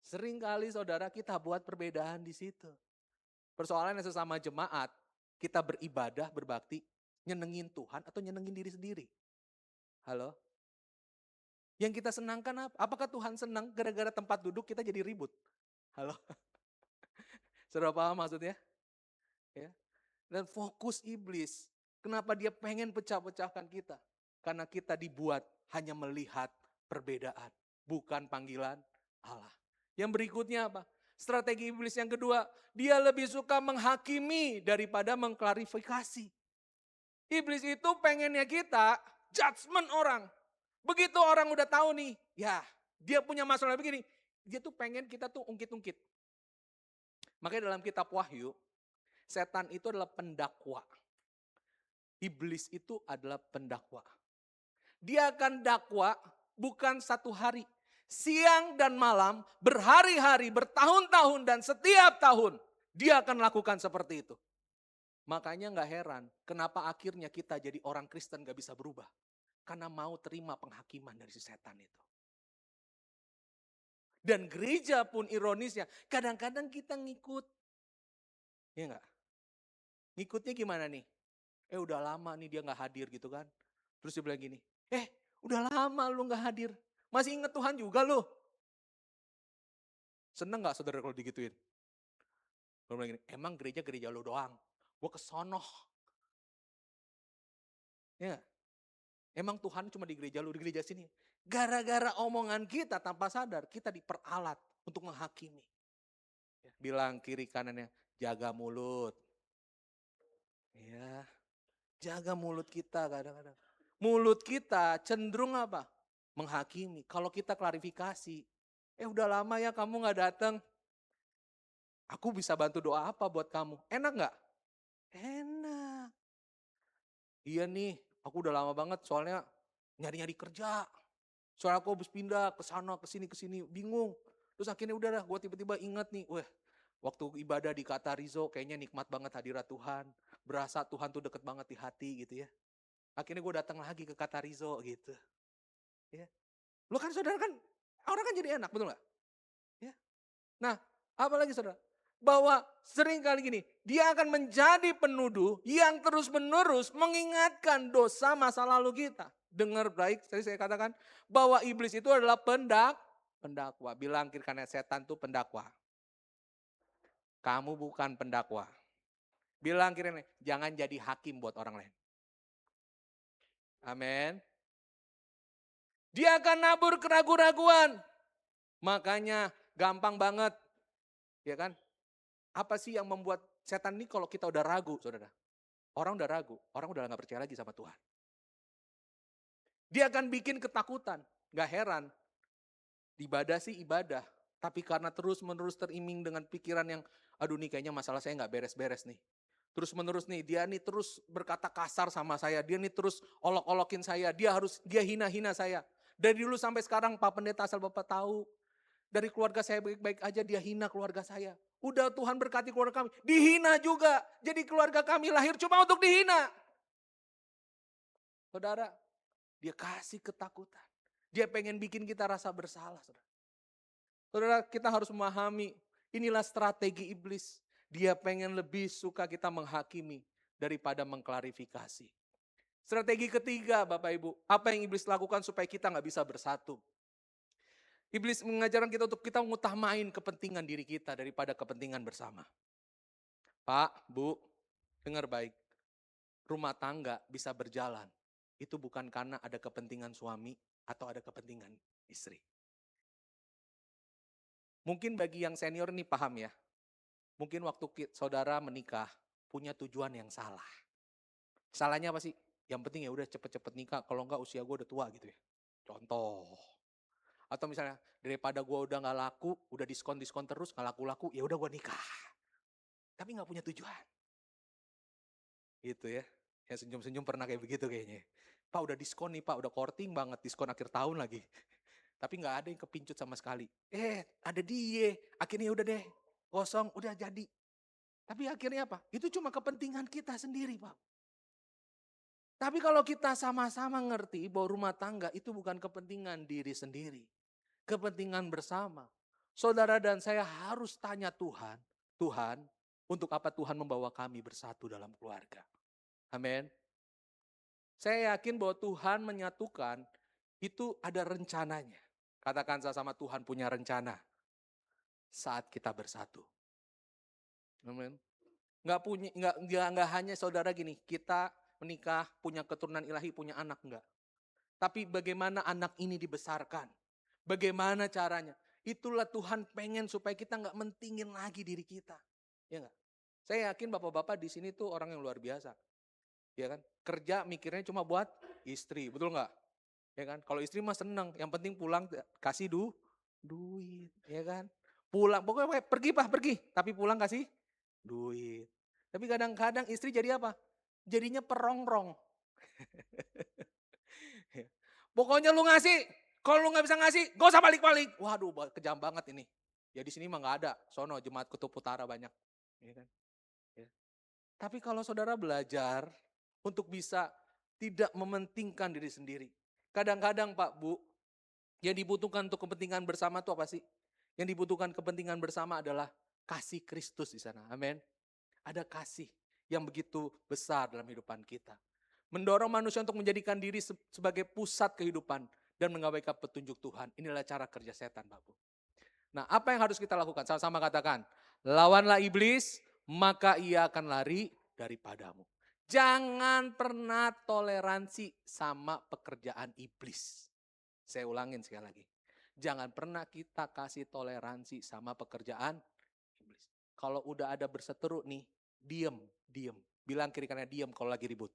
Sering kali saudara kita buat perbedaan di situ. Persoalannya sesama jemaat, kita beribadah, berbakti, nyenengin Tuhan atau nyenengin diri sendiri. Halo? Yang kita senangkan apa? Apakah Tuhan senang gara-gara tempat duduk kita jadi ribut? Halo? Saudara paham maksudnya? Ya. Dan fokus iblis. Kenapa dia pengen pecah-pecahkan kita? Karena kita dibuat hanya melihat perbedaan. Bukan panggilan Allah. Yang berikutnya apa? Strategi iblis yang kedua. Dia lebih suka menghakimi daripada mengklarifikasi. Iblis itu pengennya kita judgment orang. Begitu orang udah tahu nih. Ya dia punya masalah begini. Dia tuh pengen kita tuh ungkit-ungkit. Makanya dalam kitab Wahyu, setan itu adalah pendakwa. Iblis itu adalah pendakwa. Dia akan dakwa bukan satu hari. Siang dan malam, berhari-hari, bertahun-tahun, dan setiap tahun. Dia akan lakukan seperti itu. Makanya gak heran, kenapa akhirnya kita jadi orang Kristen gak bisa berubah. Karena mau terima penghakiman dari si setan itu. Dan gereja pun ironisnya, kadang-kadang kita ngikut. Ya enggak? Ngikutnya gimana nih? Udah lama nih dia gak hadir gitu kan. Terus dia bilang gini, udah lama lu gak hadir. Masih inget Tuhan juga lu. Seneng gak saudara kalau digituin? Lu bilang gini, emang gereja lu doang. Gue kesonoh. Ya enggak? Emang Tuhan cuma di gereja lu, di gereja sini. Gara-gara omongan kita tanpa sadar, kita diperalat untuk menghakimi. Bilang kiri kanannya, jaga mulut. Ya, jaga mulut kita kadang-kadang. Mulut kita cenderung apa? Menghakimi. Kalau kita klarifikasi, udah lama ya kamu gak datang. Aku bisa bantu doa apa buat kamu? Enak gak? Enak. Iya nih, aku udah lama banget soalnya nyari-nyari kerja. Soalnya aku habis pindah ke sana, ke sini, bingung. Terus akhirnya udah dah, gue tiba-tiba ingat nih, waktu ibadah di Katarizo kayaknya nikmat banget hadirat Tuhan. Berasa Tuhan tuh deket banget di hati gitu ya. Akhirnya gue datang lagi ke Katarizo gitu. Ya. Lo kan saudara kan, orang kan jadi enak, betul gak? Ya. Nah, apalagi saudara? Bahwa sering kali gini, dia akan menjadi penuduh yang terus-menerus mengingatkan dosa masa lalu kita. Dengar baik, tadi saya katakan bahwa iblis itu adalah pendakwa. Bilang kiri kanan, setan itu pendakwa. Kamu bukan pendakwa. Bilang kiri kanan, jangan jadi hakim buat orang lain. Amin. Dia akan nabur keraguan-raguan. Makanya gampang banget. Ya kan? Apa sih yang membuat setan ini kalau kita udah ragu, saudara? Orang udah ragu, orang udah gak percaya lagi sama Tuhan. Dia akan bikin ketakutan. Gak heran. Ibadah sih ibadah. Tapi karena terus-menerus teriming dengan pikiran yang, aduh nih kayaknya masalah saya gak beres-beres nih. Terus-menerus nih, dia nih terus berkata kasar sama saya. Dia nih terus olok-olokin saya. Dia hina-hina saya. Dari dulu sampai sekarang Pak Pendeta asal Bapak tahu. Dari keluarga saya baik-baik aja, dia hina keluarga saya. Udah Tuhan berkati keluarga kami. Dihina juga. Jadi keluarga kami lahir cuma untuk dihina. Saudara, dia kasih ketakutan. Dia pengen bikin kita rasa bersalah, saudara. Saudara, kita harus memahami, inilah strategi iblis. Dia pengen lebih suka kita menghakimi daripada mengklarifikasi. Strategi ketiga, Bapak Ibu, apa yang iblis lakukan supaya kita gak bisa bersatu? Iblis mengajarkan kita untuk kita mengutamain kepentingan diri kita daripada kepentingan bersama. Pak, Bu, dengar baik. Rumah tangga bisa berjalan. Itu bukan karena ada kepentingan suami atau ada kepentingan istri. Mungkin bagi yang senior ini paham ya. Mungkin waktu saudara menikah punya tujuan yang salah. Salahnya apa sih? Yang penting ya udah cepet-cepet nikah, kalau enggak usia gue udah tua gitu ya. Contoh. Atau misalnya daripada gue udah nggak laku, udah diskon-diskon terus nggak laku-laku, ya udah gue nikah. Tapi nggak punya tujuan. Gitu ya. Ya senyum-senyum pernah kayak begitu kayaknya. Pak udah diskon nih Pak, udah courting banget, diskon akhir tahun lagi. Tapi nggak ada yang kepincut sama sekali. Ada dia, akhirnya udah deh, kosong, udah jadi. Tapi akhirnya apa? Itu cuma kepentingan kita sendiri Pak. Tapi kalau kita sama-sama ngerti bahwa rumah tangga itu bukan kepentingan diri sendiri. Kepentingan bersama. Saudara dan saya harus tanya Tuhan, Tuhan, untuk apa Tuhan membawa kami bersatu dalam keluarga? Amin. Saya yakin bahwa Tuhan menyatukan itu ada rencananya. Katakan sama Tuhan punya rencana saat kita bersatu. Amin. Nggak hanya saudara gini, kita menikah, punya keturunan ilahi, punya anak, enggak. Tapi bagaimana anak ini dibesarkan? Bagaimana caranya? Itulah Tuhan pengen supaya kita nggak mentingin lagi diri kita. Ya nggak? Saya yakin bapak-bapak di sini tuh orang yang luar biasa. Ya kan? Kerja mikirnya cuma buat istri, betul nggak? Ya kan? Kalau istri mah seneng, yang penting pulang kasih duit, ya kan? Pulang, pokoknya pergi Pak, pergi. Tapi pulang kasih duit. Tapi kadang-kadang istri jadi apa? Jadinya perongrong. Pokoknya lu ngasih, kalau lu nggak bisa ngasih, gak usah balik-balik. Waduh, kejam banget ini. Ya di sini mah nggak ada. Sono Jemaat Kutub Utara banyak. Ya kan? Ya. Tapi kalau saudara belajar untuk bisa tidak mementingkan diri sendiri. Kadang-kadang Pak, Bu, yang dibutuhkan untuk kepentingan bersama itu apa sih? Yang dibutuhkan kepentingan bersama adalah kasih Kristus di sana. Amin. Ada kasih yang begitu besar dalam kehidupan kita. Mendorong manusia untuk menjadikan diri sebagai pusat kehidupan dan mengabaikan petunjuk Tuhan. Inilah cara kerja setan, Pak Bu. Nah, apa yang harus kita lakukan? Sama-sama katakan, lawanlah iblis, maka ia akan lari daripadamu. Jangan pernah toleransi sama pekerjaan iblis. Saya ulangin sekali lagi. Jangan pernah kita kasih toleransi sama pekerjaan iblis. Kalau udah ada berseteru nih, diem. Bilang kiri kanannya diem kalau lagi ribut.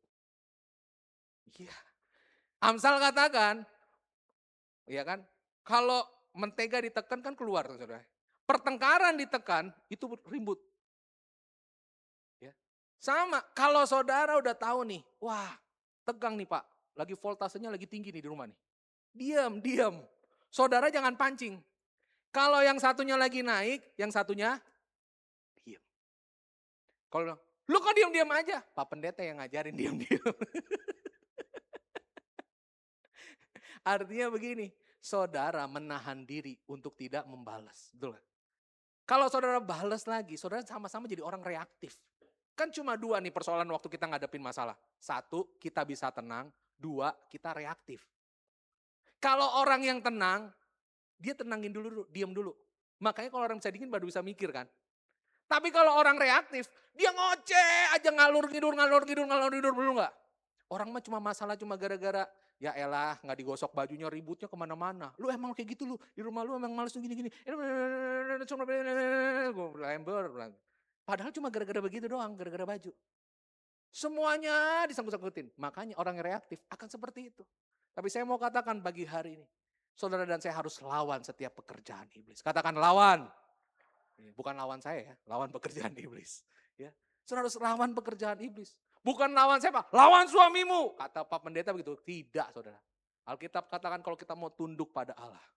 Iya. Amsal katakan, ya kan, kalau mentega ditekan kan keluar, saudara. Pertengkaran ditekan itu ribut. Ya. Sama, kalau saudara udah tahu nih, wah tegang nih Pak, lagi voltasenya lagi tinggi nih di rumah nih. Diam. Saudara jangan pancing. Kalau yang satunya lagi naik, yang satunya diam. Kalau bilang, lu kok diam-diam aja? Pak Pendeta yang ngajarin diam-diam. Artinya begini, saudara menahan diri untuk tidak membalas. Betul gak? Kalau saudara balas lagi, saudara sama-sama jadi orang reaktif. Kan cuma dua nih persoalan waktu kita ngadepin masalah. Satu, kita bisa tenang. Dua, kita reaktif. Kalau orang yang tenang, dia tenangin dulu, diam dulu. Makanya kalau orang bisa dingin baru bisa mikir kan. Tapi kalau orang reaktif, dia ngoceh aja ngalur ngidur, betul gak? Orang mah cuma masalah cuma gara-gara, ya elah gak digosok bajunya ributnya kemana-mana. Lu emang kayak gitu lu, di rumah lu emang males tuh gini-gini. Padahal cuma gara-gara begitu doang, gara-gara baju. Semuanya disangkut-sangkutin. Makanya orang yang reaktif akan seperti itu. Tapi saya mau katakan pagi hari ini, saudara dan saya harus lawan setiap pekerjaan iblis. Katakan lawan. Bukan lawan saya ya, lawan pekerjaan iblis. Ya, saudara harus lawan pekerjaan iblis. Bukan lawan siapa? Lawan suamimu. Kata Pak Pendeta begitu. Tidak saudara. Alkitab katakan kalau kita mau tunduk pada Allah,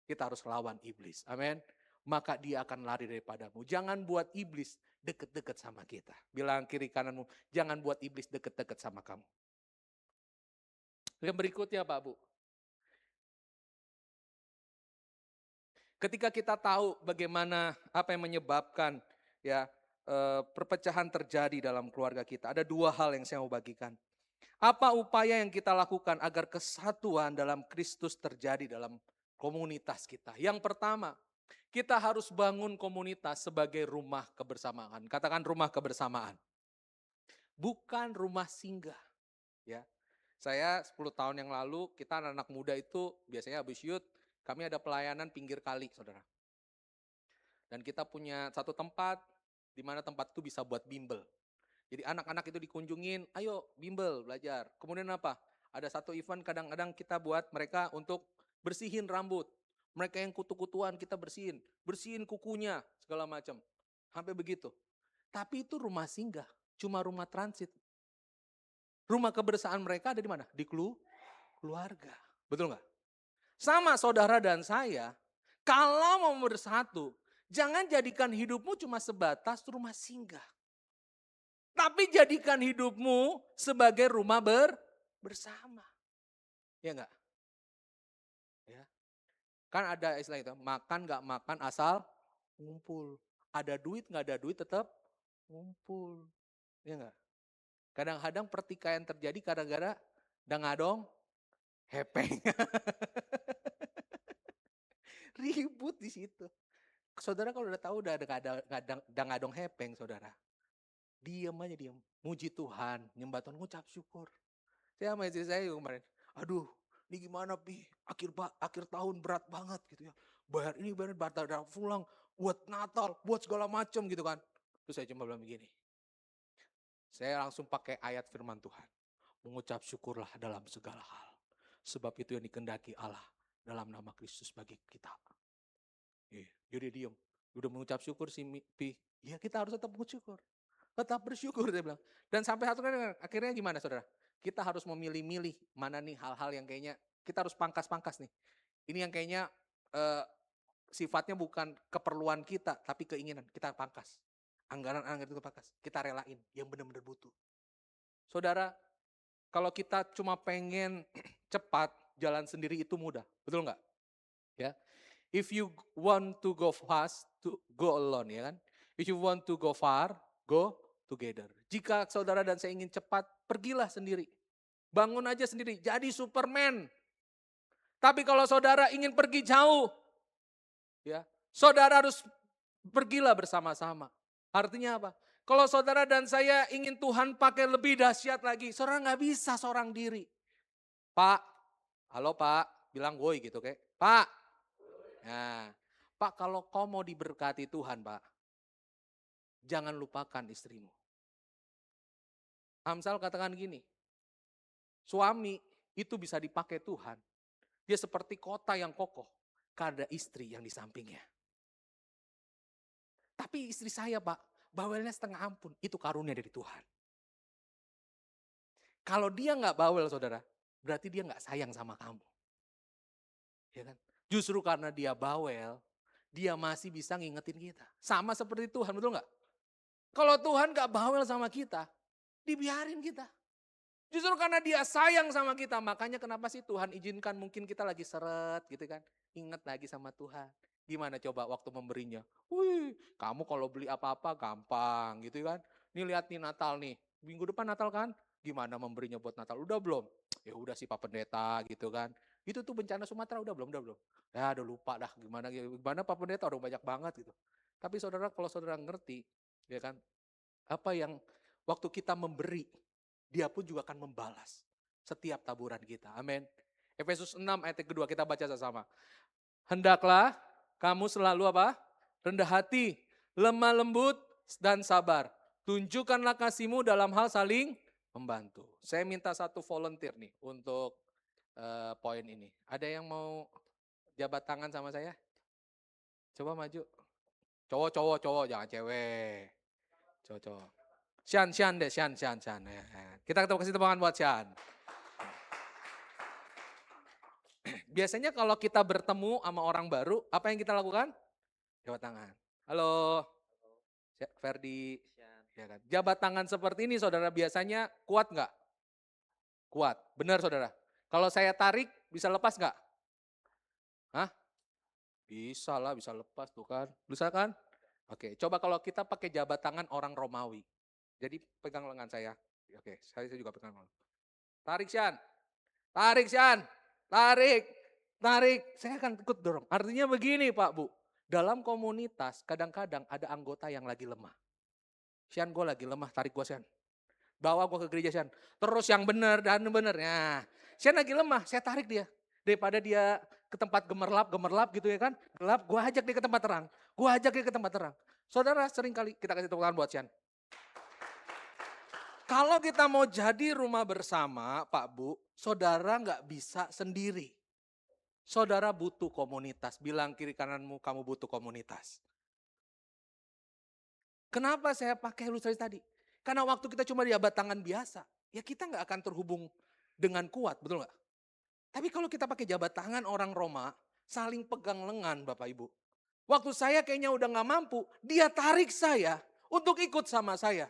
kita harus lawan iblis. Amin. Maka dia akan lari daripadamu. Jangan buat iblis deket-deket sama kita. Bilang kiri kananmu, jangan buat iblis deket-deket sama kamu. Yang berikutnya Pak Bu. Ketika kita tahu bagaimana apa yang menyebabkan ya perpecahan terjadi dalam keluarga kita, ada dua hal yang saya mau bagikan. Apa upaya yang kita lakukan agar kesatuan dalam Kristus terjadi dalam komunitas kita? Yang pertama, kita harus bangun komunitas sebagai rumah kebersamaan. Katakan rumah kebersamaan. Bukan rumah singgah. Ya. Saya 10 tahun yang lalu, kita anak-anak muda itu biasanya habis youth, kami ada pelayanan pinggir kali, saudara. Dan kita punya satu tempat, di mana tempat itu bisa buat bimbel. Jadi anak-anak itu dikunjungin, ayo bimbel belajar. Kemudian apa? Ada satu event kadang-kadang kita buat mereka untuk bersihin rambut. Mereka yang kutu-kutuan kita bersihin. Bersihin kukunya segala macam. Sampai begitu. Tapi itu rumah singgah, cuma rumah transit. Rumah kebersamaan mereka ada di mana? Di keluarga. Betul nggak? Sama saudara dan saya, kalau mau bersatu, jangan jadikan hidupmu cuma sebatas rumah singgah. Tapi jadikan hidupmu sebagai rumah bersama. Ya enggak? Ya. Kan ada istilah itu, makan gak makan asal ngumpul. Ada duit gak ada duit tetap ngumpul. Ya enggak? Kadang-kadang pertikaian terjadi gara-gara dangadong hepeng. Ribut di situ. Saudara kalau udah tahu udah ada dangadong hepeng, saudara. Diam aja, diam. Muji Tuhan, nyembah Tuhan, ngucap syukur. Saya sama istri saya kemarin, aduh ini gimana Pi, akhir tahun berat banget gitu ya. Bayar ini, bayar pulang, buat Natal, buat segala macam gitu kan. Terus saya cuma bilang begini, saya langsung pakai ayat firman Tuhan. Mengucap syukurlah dalam segala hal. Sebab itu yang dikehendaki Allah dalam nama Kristus bagi kita. Jadi diam, udah mengucap syukur sih Pi, ya kita harus tetap bersyukur. Tetap bersyukur dia bilang. Dan sampai satu kali akhirnya gimana saudara? Kita harus memilih-milih mana nih hal-hal yang kayaknya kita harus pangkas-pangkas nih. Ini yang kayaknya sifatnya bukan keperluan kita tapi keinginan. Kita pangkas. Anggaran-anggaran itu pangkas. Kita relain yang benar-benar butuh. Saudara, kalau kita cuma pengen cepat jalan sendiri itu mudah. Betul nggak? Ya. If you want to go fast, to go alone ya kan. If you want to go far, go together. Jika saudara dan saya ingin cepat, pergilah sendiri. Bangun aja sendiri, jadi Superman. Tapi kalau saudara ingin pergi jauh, ya, saudara harus pergilah bersama-sama. Artinya apa? Kalau saudara dan saya ingin Tuhan pakai lebih dahsyat lagi, saudara nggak bisa seorang diri. Pak, halo Pak, bilang woi gitu kayak, Pak. Nah, Pak kalau kau mau diberkati Tuhan Pak, jangan lupakan istrimu. Amsal katakan gini, suami itu bisa dipakai Tuhan. Dia seperti kota yang kokoh, karena ada istri yang di sampingnya. Tapi istri saya Pak, bawelnya setengah ampun, itu karunia dari Tuhan. Kalau dia nggak bawel saudara, berarti dia nggak sayang sama kamu. Ya kan? Justru karena dia bawel, dia masih bisa ngingetin kita. Sama seperti Tuhan, betul nggak? Kalau Tuhan gak bawel sama kita, dibiarin kita. Justru karena dia sayang sama kita, makanya kenapa sih Tuhan izinkan mungkin kita lagi seret gitu kan. Ingat lagi sama Tuhan. Gimana coba waktu memberinya? Wih, kamu kalau beli apa-apa gampang gitu kan. Nih lihat nih Natal nih, minggu depan Natal kan. Gimana memberinya buat Natal? Udah belum? Ya udah sih Pak Pendeta gitu kan. Itu tuh bencana Sumatera udah belum? Ya udah lupa dah gimana Pak Pendeta udah banyak banget gitu. Tapi saudara kalau saudara ngerti, ya kan, apa yang waktu kita memberi, dia pun juga akan membalas setiap taburan kita. Amin. Efesus 6 ayat kedua kita baca sama-sama. Hendaklah kamu selalu apa? Rendah hati, lemah lembut dan sabar. Tunjukkanlah kasihmu dalam hal saling membantu. Saya minta satu volunteer nih untuk poin ini. Ada yang mau jabat tangan sama saya? Coba maju. Cowok, jangan cewek. Cowok. Sian deh, Sian. Kita kasih tepuk tangan buat Sian. Biasanya kalau kita bertemu sama orang baru, apa yang kita lakukan? Jabat tangan. Halo, Ferdi. Ya kan? Jabat tangan seperti ini saudara biasanya kuat nggak? Kuat, benar saudara. Kalau saya tarik, bisa lepas nggak? Hah? Bisa lah, bisa lepas tuh kan. Bisa kan? Oke, coba kalau kita pakai jabat tangan orang Romawi. Jadi pegang lengan saya. Oke, saya juga pegang lengan. Tarik Sian. Tarik. Saya akan ikut dorong. Artinya begini Pak Bu. Dalam komunitas kadang-kadang ada anggota yang lagi lemah. Sian gue lagi lemah, tarik gue Sian. Bawa gue ke gereja Sian. Terus yang benar dan benar. Nah, Sian lagi lemah, saya tarik dia. Daripada dia ke tempat gemerlap gitu ya kan. Gelap, gue ajak dia ke tempat terang. Saudara sering kali kita kasih tepuk tangan buat Sian. Kalau kita mau jadi rumah bersama, Pak Bu, saudara nggak bisa sendiri. Saudara butuh komunitas. Bilang kiri kananmu, kamu butuh komunitas. Kenapa saya pakai ilustrasi tadi? Karena waktu kita cuma jabat tangan biasa, ya kita nggak akan terhubung dengan kuat, betul nggak? Tapi kalau kita pakai jabat tangan orang Roma, saling pegang lengan Bapak Ibu. Waktu saya kayaknya udah nggak mampu, dia tarik saya untuk ikut sama saya.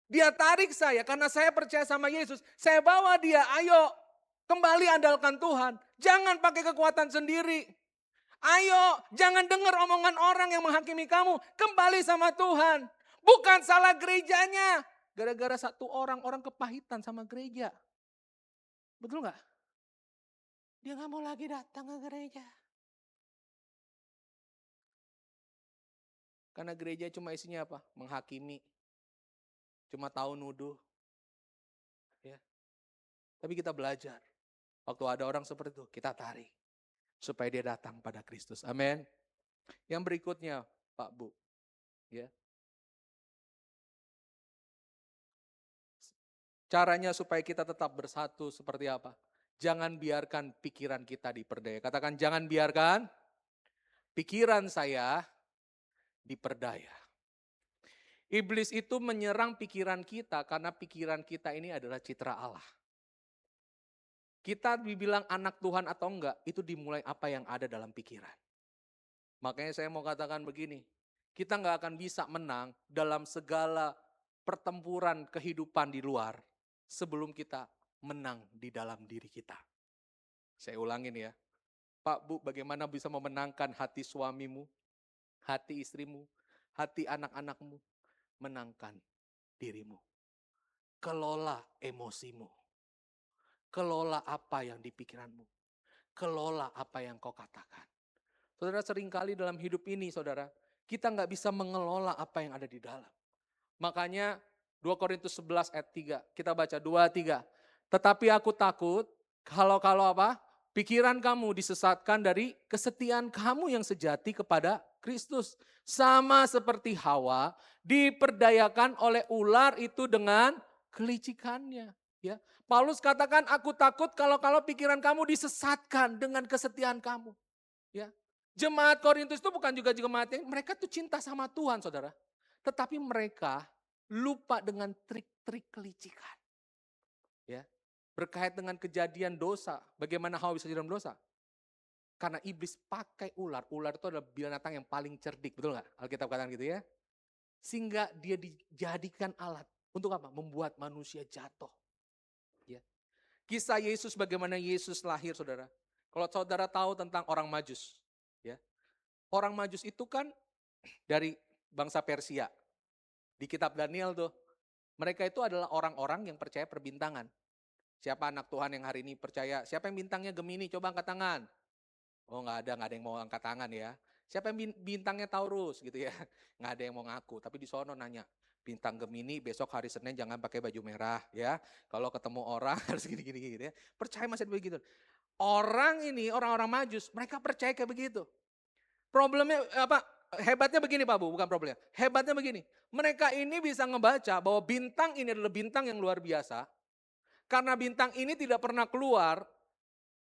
Dia tarik saya karena saya percaya sama Yesus. Saya bawa dia, ayo kembali andalkan Tuhan. Jangan pakai kekuatan sendiri. Ayo jangan dengar omongan orang yang menghakimi kamu. Kembali sama Tuhan. Bukan salah gerejanya. Gara-gara satu orang kepahitan sama gereja. Betul nggak? Dia nggak mau lagi datang ke gereja. Karena gereja cuma isinya apa? Menghakimi. Cuma tahu nuduh. Ya. Tapi kita belajar. Waktu ada orang seperti itu, kita tarik. Supaya dia datang pada Kristus. Amin. Yang berikutnya, Pak Bu. Ya. Caranya supaya kita tetap bersatu seperti apa? Jangan biarkan pikiran kita diperdaya. Katakan jangan biarkan pikiran saya diperdaya. Iblis itu menyerang pikiran kita karena pikiran kita ini adalah citra Allah. Kita dibilang anak Tuhan atau enggak, itu dimulai apa yang ada dalam pikiran. Makanya saya mau katakan begini, kita enggak akan bisa menang dalam segala pertempuran kehidupan di luar sebelum kita menang di dalam diri kita. Saya ulangin ya, Pak Bu, bagaimana bisa memenangkan hati suamimu, hati istrimu, hati anak-anakmu, menangkan dirimu. Kelola emosimu. Kelola apa yang di pikiranmu. Kelola apa yang kau katakan. Saudara, seringkali dalam hidup ini, saudara, kita nggak bisa mengelola apa yang ada di dalam. Makanya 2 Korintus 11 ayat 3, kita baca 2-3. Tetapi aku takut kalau apa? Pikiran kamu disesatkan dari kesetiaan kamu yang sejati kepada Kristus. Sama seperti Hawa diperdayakan oleh ular itu dengan kelicikannya. Ya, Paulus katakan aku takut kalau pikiran kamu disesatkan dengan kesetiaan kamu. Ya, jemaat Korintus itu bukan juga jemaat yang mereka tuh cinta sama Tuhan, saudara. Tetapi mereka lupa dengan trik-trik kelicikan. Ya, berkait dengan kejadian dosa, bagaimana Hawa bisa jadi dalam dosa? Karena iblis pakai ular. Ular itu adalah binatang yang paling cerdik, betul nggak? Alkitab katakan gitu ya. Sehingga dia dijadikan alat untuk apa? Membuat manusia jatuh. Ya. Kisah Yesus, bagaimana Yesus lahir, saudara. Kalau saudara tahu tentang orang Majus, ya, orang Majus itu kan dari bangsa Persia. Di kitab Daniel tuh, mereka itu adalah orang-orang yang percaya perbintangan. Siapa anak Tuhan yang hari ini percaya? Siapa yang bintangnya Gemini? Coba angkat tangan. Oh nggak ada yang mau angkat tangan ya. Siapa yang bintangnya Taurus gitu ya? Nggak ada yang mau ngaku. Tapi di sono nanya, bintang Gemini besok hari Senin jangan pakai baju merah ya. Kalau ketemu orang harus gini-gini gitu ya. Percaya masih begitu. Orang-orang Majus, mereka percaya kayak begitu. Problemnya apa? Hebatnya begini Pak Bu, bukan problemnya. Hebatnya begini, mereka ini bisa ngebaca bahwa bintang ini adalah bintang yang luar biasa. Karena bintang ini tidak pernah keluar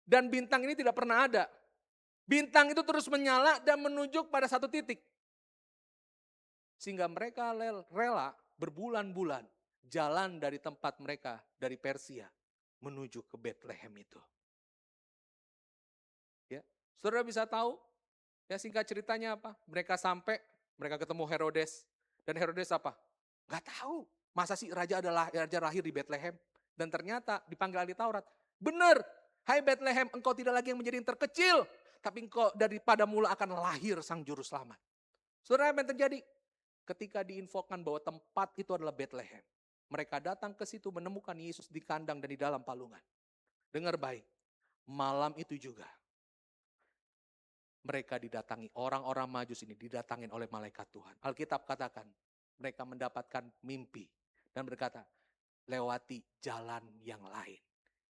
dan bintang ini tidak pernah ada. Bintang itu terus menyala dan menunjuk pada satu titik. Sehingga mereka rela berbulan-bulan jalan dari tempat mereka, dari Persia, menuju ke Bethlehem itu. Ya, saudara bisa tahu, ya singkat ceritanya apa? Mereka sampai, mereka ketemu Herodes. Dan Herodes apa? Gak tahu, masa sih raja lahir di Bethlehem? Dan ternyata dipanggil ahli Taurat. Benar, hai Bethlehem, engkau tidak lagi yang menjadi yang terkecil. Tapi engkau daripada mula akan lahir sang juru selamat. Saudara, apa yang terjadi? Ketika diinfokan bahwa tempat itu adalah Bethlehem. Mereka datang ke situ menemukan Yesus di kandang dan di dalam palungan. Dengar baik, malam itu juga mereka didatangi, orang-orang Majus ini didatangin oleh malaikat Tuhan. Alkitab katakan, mereka mendapatkan mimpi dan berkata, lewati jalan yang lain.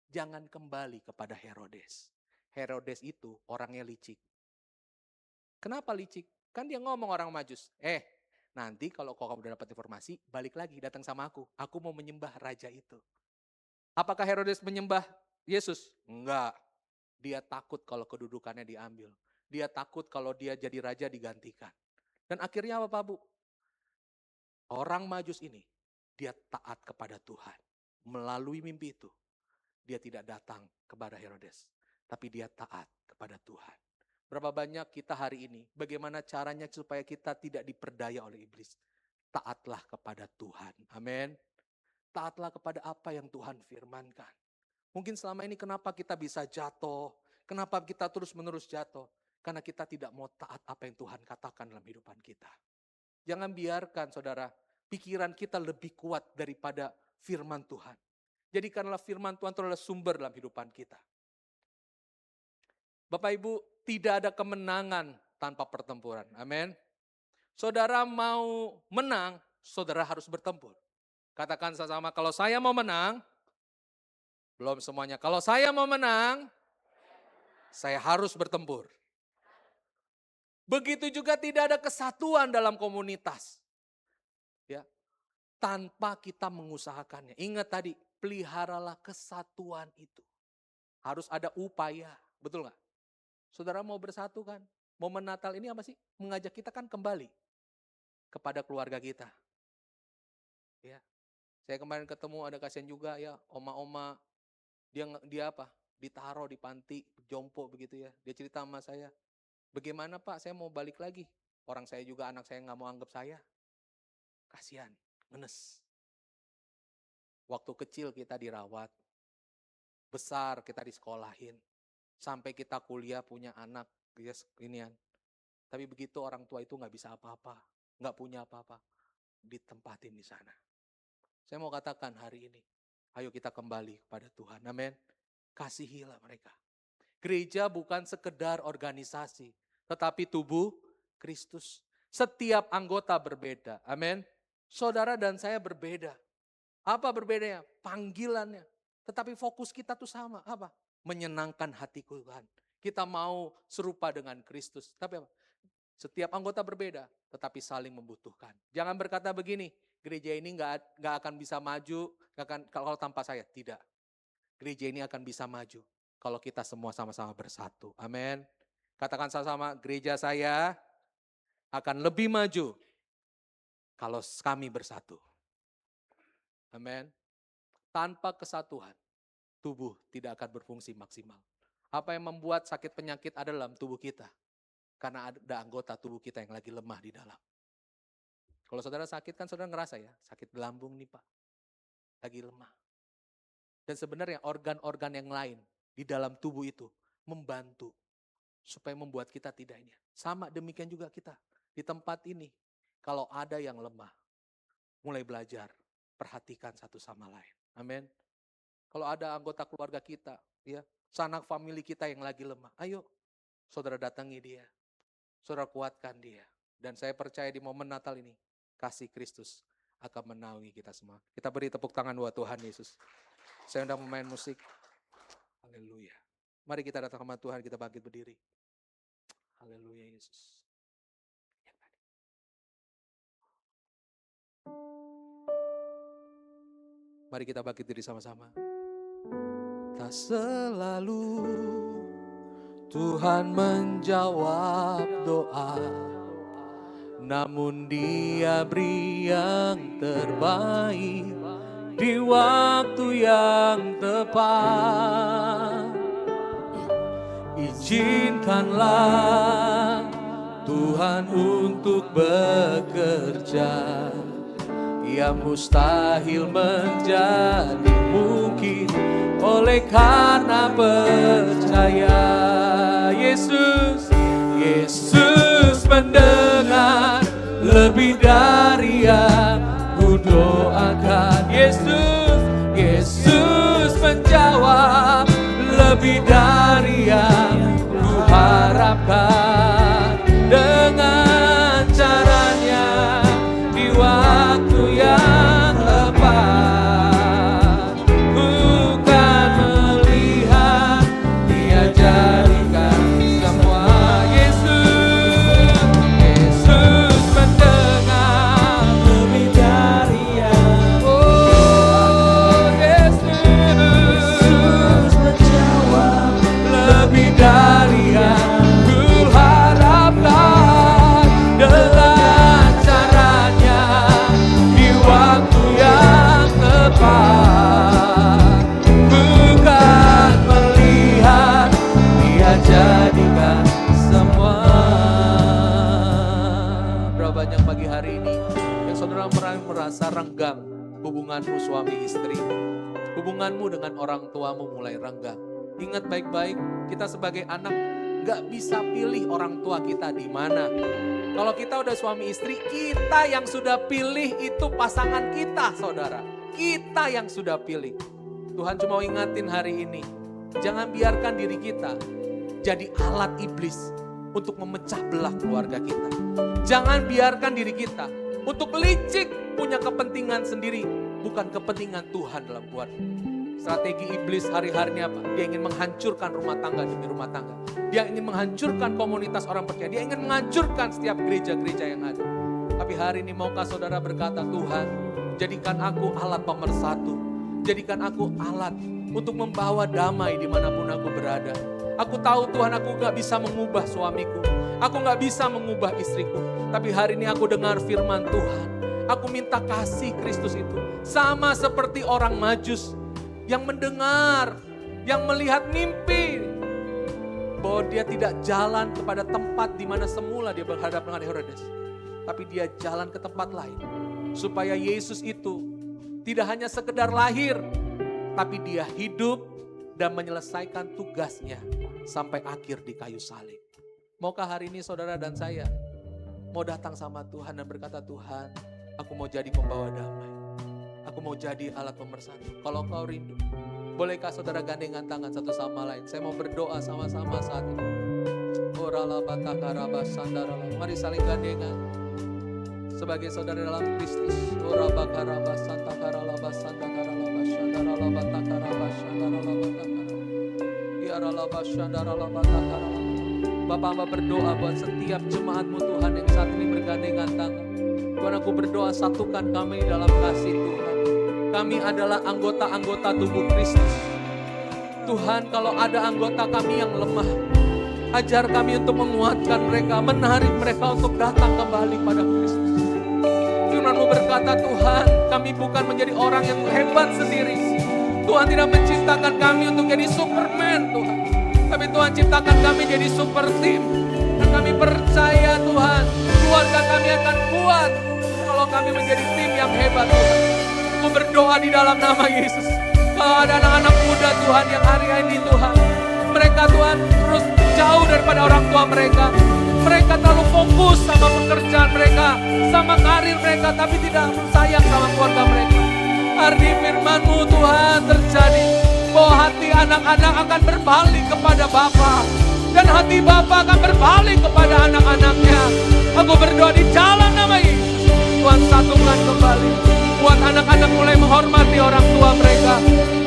Jangan kembali kepada Herodes. Herodes itu orangnya licik. Kenapa licik? Kan dia ngomong orang Majus, Nanti kalau kau udah dapat informasi, balik lagi datang sama aku. Aku mau menyembah raja itu. Apakah Herodes menyembah Yesus? Enggak. Dia takut kalau kedudukannya diambil. Dia takut kalau dia jadi raja digantikan. Dan akhirnya apa Pak Bu? Orang Majus ini, dia taat kepada Tuhan. Melalui mimpi itu, dia tidak datang kepada Herodes. Tapi dia taat kepada Tuhan. Berapa banyak kita hari ini, bagaimana caranya supaya kita tidak diperdaya oleh iblis? Taatlah kepada Tuhan. Amin. Taatlah kepada apa yang Tuhan firmankan. Mungkin selama ini kenapa kita bisa jatuh? Kenapa kita terus-menerus jatuh? Karena kita tidak mau taat apa yang Tuhan katakan dalam kehidupan kita. Jangan biarkan saudara, pikiran kita lebih kuat daripada firman Tuhan. Jadikanlah firman Tuhan itu adalah sumber dalam kehidupan kita. Bapak Ibu, tidak ada kemenangan tanpa pertempuran. Amin. Saudara mau menang, saudara harus bertempur. Katakan sama-sama, kalau saya mau menang, belum semuanya. Kalau saya mau menang, saya harus bertempur. Begitu juga tidak ada kesatuan dalam komunitas. Ya, tanpa kita mengusahakannya. Ingat tadi, peliharalah kesatuan itu. Harus ada upaya, betul nggak? Saudara mau bersatu kan? Momen Natal ini apa sih? Mengajak kita kan kembali kepada keluarga kita. Ya, saya kemarin ketemu ada kasihan juga ya, oma-oma dia apa? Ditaruh di panti jompo begitu ya. Dia cerita sama saya, bagaimana Pak? Saya mau balik lagi. Orang saya juga anak saya nggak mau anggap saya. Kasihan, ngenes. Waktu kecil kita dirawat, besar kita disekolahin. Sampai kita kuliah punya anak, inian. Tapi begitu orang tua itu nggak bisa apa-apa, nggak punya apa-apa, ditempatin di sana. Saya mau katakan hari ini, ayo kita kembali kepada Tuhan, amin. Kasihilah mereka. Gereja bukan sekedar organisasi, tetapi tubuh Kristus. Setiap anggota berbeda, amin. Saudara dan saya berbeda. Apa berbedanya? Panggilannya. Tetapi fokus kita tuh sama, apa? Menyenangkan hati Tuhan. Kita mau serupa dengan Kristus. Tapi apa? Setiap anggota berbeda, tetapi saling membutuhkan. Jangan berkata begini, gereja ini nggak akan bisa maju kalau tanpa saya. Tidak. Gereja ini akan bisa maju kalau kita semua sama-sama bersatu. Amin. Katakan sama-sama, gereja saya akan lebih maju kalau kami bersatu. Amin. Tanpa kesatuan, tubuh tidak akan berfungsi maksimal. Apa yang membuat sakit penyakit ada dalam tubuh kita? Karena ada anggota tubuh kita yang lagi lemah di dalam. Kalau saudara sakit kan saudara ngerasa ya, sakit lambung nih Pak. Lagi lemah. Dan sebenarnya organ-organ yang lain di dalam tubuh itu membantu supaya membuat kita tidak ini. Sama demikian juga kita di tempat ini. Kalau ada yang lemah, mulai belajar, perhatikan satu sama lain. Amin. Kalau ada anggota keluarga kita, ya, sanak famili kita yang lagi lemah, ayo saudara datangi dia, saudara kuatkan dia. Dan saya percaya di momen Natal ini, kasih Kristus akan menaungi kita semua. Kita beri tepuk tangan buat Tuhan Yesus. Saya undang pemain musik. Haleluya. Mari kita datang sama Tuhan, kita bangkit berdiri. Haleluya Yesus. Mari kita bangkit diri sama-sama. Tak selalu Tuhan menjawab doa, namun Dia beri yang terbaik di waktu yang tepat. Izinkanlah Tuhan untuk bekerja, yang mustahil menjadi mungkin oleh karena percaya. Yesus mendengar lebih dari yang ku doakan. Yesus menjawab lebih dari yang ku harapkan. Dengan caranya di waktu yang tepat, ku kan melihat Dia jadikan semua. Yesus mendengar hubunganmu suami istri, hubunganmu dengan orang tuamu mulai renggang. Ingat baik-baik, kita sebagai anak gak bisa pilih orang tua kita di mana. Kalau kita udah suami istri, kita yang sudah pilih itu pasangan kita, saudara. Kita yang sudah pilih. Tuhan cuma ingatin hari ini, jangan biarkan diri kita jadi alat iblis untuk memecah belah keluarga kita. Jangan biarkan diri kita untuk licik punya kepentingan sendiri, bukan kepentingan Tuhan dalam buat. Strategi iblis hari-hari ini apa? Dia ingin menghancurkan rumah tangga demi rumah tangga. Dia ingin menghancurkan komunitas orang percaya. Dia ingin menghancurkan setiap gereja-gereja yang ada. Tapi hari ini maukah saudara berkata, Tuhan, jadikan aku alat pemersatu. Jadikan aku alat untuk membawa damai dimanapun aku berada. Aku tahu Tuhan, aku gak bisa mengubah suamiku. Aku gak bisa mengubah istriku. Tapi hari ini aku dengar firman Tuhan. Aku minta kasih Kristus itu. Sama seperti orang Majus yang mendengar, yang melihat mimpi. Bahwa dia tidak jalan kepada tempat di mana semula dia berhadapan dengan Herodes. Tapi dia jalan ke tempat lain. Supaya Yesus itu tidak hanya sekedar lahir. Tapi dia hidup dan menyelesaikan tugasnya sampai akhir di kayu salib. Maukah hari ini saudara dan saya mau datang sama Tuhan dan berkata, Tuhan, aku mau jadi pembawa damai. Aku mau jadi alat pemersatu. Kalau kau rindu, bolehkah saudara gandengan tangan satu sama lain? Saya mau berdoa sama-sama saat ini. Mari saling gandengan sebagai saudara dalam Kristus. Bapak hamba berdoa buat setiap jemaatmu Tuhan yang saat ini bergandengan tangan. Tuhan, aku berdoa satukan kami dalam kasih Tuhan. Kami adalah anggota-anggota tubuh Kristus. Tuhan, kalau ada anggota kami yang lemah, ajar kami untuk menguatkan mereka, menarik mereka untuk datang kembali pada Kristus. Firman-Mu berkata, Tuhan, kami bukan menjadi orang yang hebat sendiri. Tuhan tidak menciptakan kami untuk jadi Superman, Tuhan. Tapi Tuhan ciptakan kami jadi super team. Dan kami percaya, Tuhan, keluarga kami akan kuat kalau kami menjadi tim yang hebat, Tuhan. Aku berdoa di dalam nama Yesus. Kalau ada anak-anak muda, Tuhan, yang hari ini, Tuhan, mereka, Tuhan, terus jauh daripada orang tua mereka. Mereka terlalu fokus sama pekerjaan mereka, sama karir mereka, tapi tidak sayang sama keluarga mereka. Hari ini firman-Mu, Tuhan, terjadi bahwa hati anak-anak akan berbalik kepada Bapa, dan hati Bapa akan berbalik kepada anak-anaknya. Aku berdoa di dalam nama Yesus, Tuhan, satukan kembali. Buat anak-anak mulai menghormati orang tua mereka.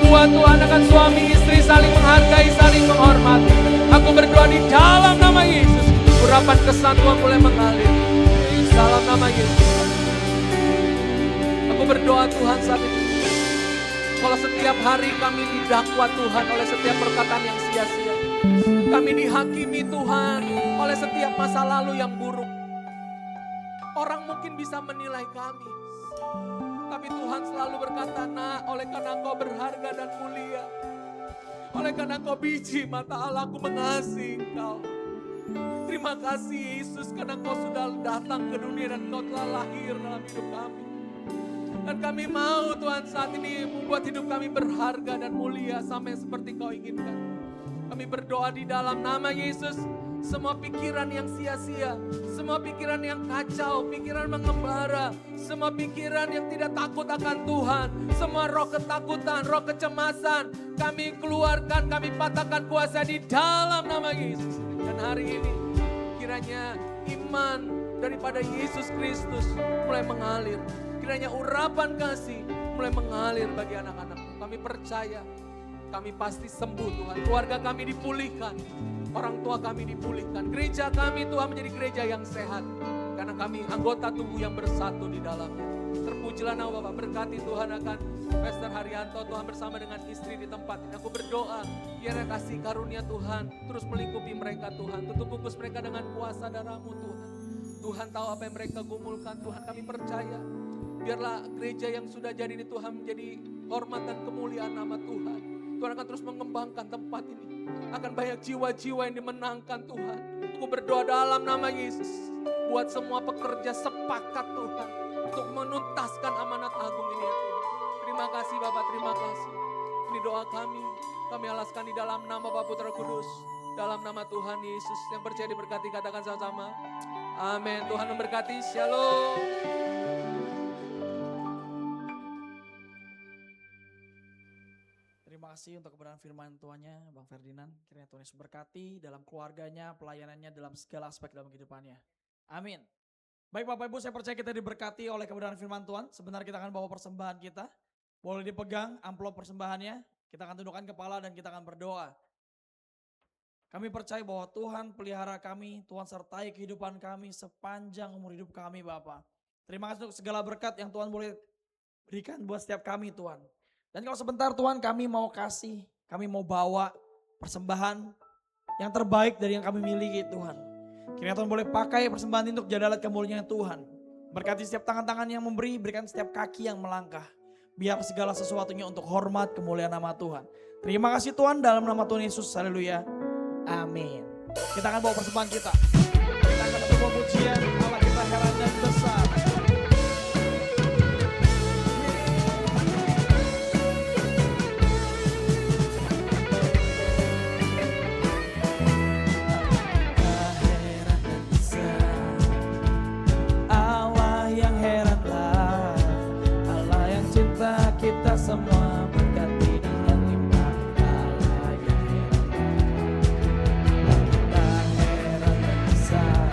Buat Tuhan akan suami istri saling menghargai, saling menghormati. Aku berdoa di dalam nama Yesus, urapan kesatuan mulai mengalir. Di dalam nama Yesus. Aku berdoa Tuhan saat ini. Kalau setiap hari kami didakwa Tuhan oleh setiap perkataan yang sia-sia. Kami dihakimi Tuhan oleh setiap masa lalu yang buruk. Orang mungkin bisa menilai kami. Tapi Tuhan selalu berkata, nak, oleh karena Kau berharga dan mulia. Oleh karena Kau biji mata Allah, Aku mengasihi Kau. Terima kasih Yesus karena Kau sudah datang ke dunia dan Kau telah lahir dalam hidup kami. Dan kami mau Tuhan saat ini membuat hidup kami berharga dan mulia sama seperti Kau inginkan. Kami berdoa di dalam nama Yesus. Semua pikiran yang sia-sia, semua pikiran yang kacau, pikiran mengembara, semua pikiran yang tidak takut akan Tuhan, semua roh ketakutan, roh kecemasan, kami keluarkan, kami patahkan kuasa di dalam nama Yesus. Dan hari ini kiranya iman daripada Yesus Kristus mulai mengalir. Kiranya urapan kasih mulai mengalir bagi anak-anak. Kami percaya, kami pasti sembuh Tuhan. Keluarga kami dipulihkan, orang tua kami dipulihkan. Gereja kami Tuhan menjadi gereja yang sehat. Karena kami anggota tubuh yang bersatu di dalamnya. Terpujilah nama Bapak, berkati Tuhan akan Pastor Haryanto, Tuhan bersama dengan istri di tempat ini. Aku berdoa, biar kasih karunia Tuhan terus melingkupi mereka Tuhan. Tutup bungkus mereka dengan kuasa darah-Mu Tuhan. Tuhan tahu apa yang mereka gumulkan Tuhan, kami percaya. Biarlah gereja yang sudah jadi ini Tuhan menjadi hormat dan kemuliaan nama Tuhan. Tuhan akan terus mengembangkan tempat ini. Akan banyak jiwa-jiwa yang dimenangkan Tuhan. Aku berdoa dalam nama Yesus. Buat semua pekerja sepakat Tuhan. Untuk menuntaskan amanat agung ini ya Tuhan. kasih Bapak, terima kasih. Ini doa kami alaskan di dalam nama Bapa Putra Kudus, dalam nama Tuhan Yesus. Yang percaya diberkati katakan sama-sama. Amin. Tuhan memberkati. Shalom. Terima kasih untuk kebenaran firman Tuhannya, Bang Ferdinand. Kiranya Tuhan Yesus berkati dalam keluarganya, pelayanannya, dalam segala aspek dalam kehidupannya. Amin. Baik Bapak Ibu, saya percaya kita diberkati oleh kebenaran firman Tuhan. Sebentar kita akan bawa persembahan kita. Boleh dipegang amplop persembahannya. Kita akan tundukkan kepala dan kita akan berdoa. Kami percaya bahwa Tuhan pelihara kami, Tuhan sertai kehidupan kami sepanjang umur hidup kami Bapak. Terima kasih untuk segala berkat yang Tuhan boleh berikan buat setiap kami Tuhan. Dan kalau sebentar Tuhan kami mau kasih, kami mau bawa persembahan yang terbaik dari yang kami miliki Tuhan. Kiranya Tuhan boleh pakai persembahan ini untuk jadi alat kemuliaan Tuhan. Berkati setiap tangan-tangan yang memberi, berikan setiap kaki yang melangkah. Biar segala sesuatunya untuk hormat kemuliaan nama Tuhan. Terima kasih Tuhan dalam nama Tuhan Yesus. Haleluya. Amin. Kita akan bawa persembahan kita. Kita akan bawa pujian Allah kita heran dan besar. Allah yang heranlah, Allah yang cinta kita semua berkati dengan limpah. Allah yang heran dan besar.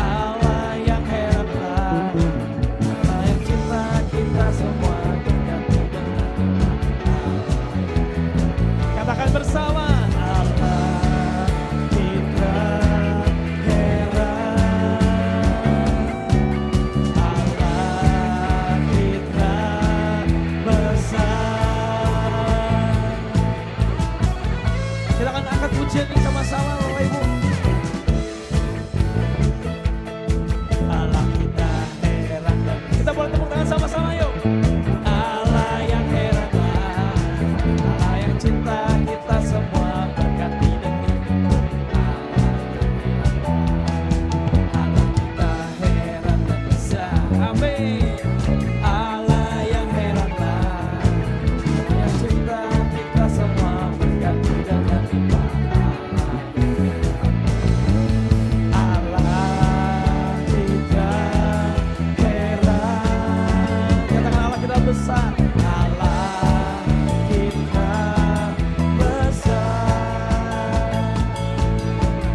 Allah yang heranlah, Allah yang cinta kita semua berkati dengan limpah. Katakan bersama. Allah kita pujian ini sama-sama Bapak Ibu. Allah kita heran dan kita boleh tepuk tangan sama-sama yuk. Allah yang heran, Allah yang cinta kita semua berkati dengan Allah kita heran dan besar. Amin. Allah yang heran, Allah yang cinta kita semua berkati dengan besar. Allah kita besar.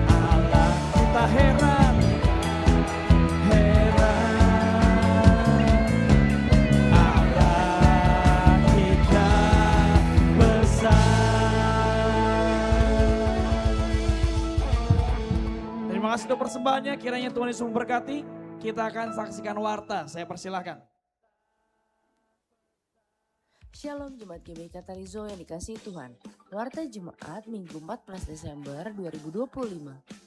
Allah kita heran, Allah kita besar. Terima kasih untuk persembahannya. Kiranya Tuhan Yesus memberkati. Kita akan saksikan warta. Saya persilahkan. Shalom Jemaat GBI Katalizo yang dikasihi Tuhan. Warta Jemaat Minggu 14 Desember 2025.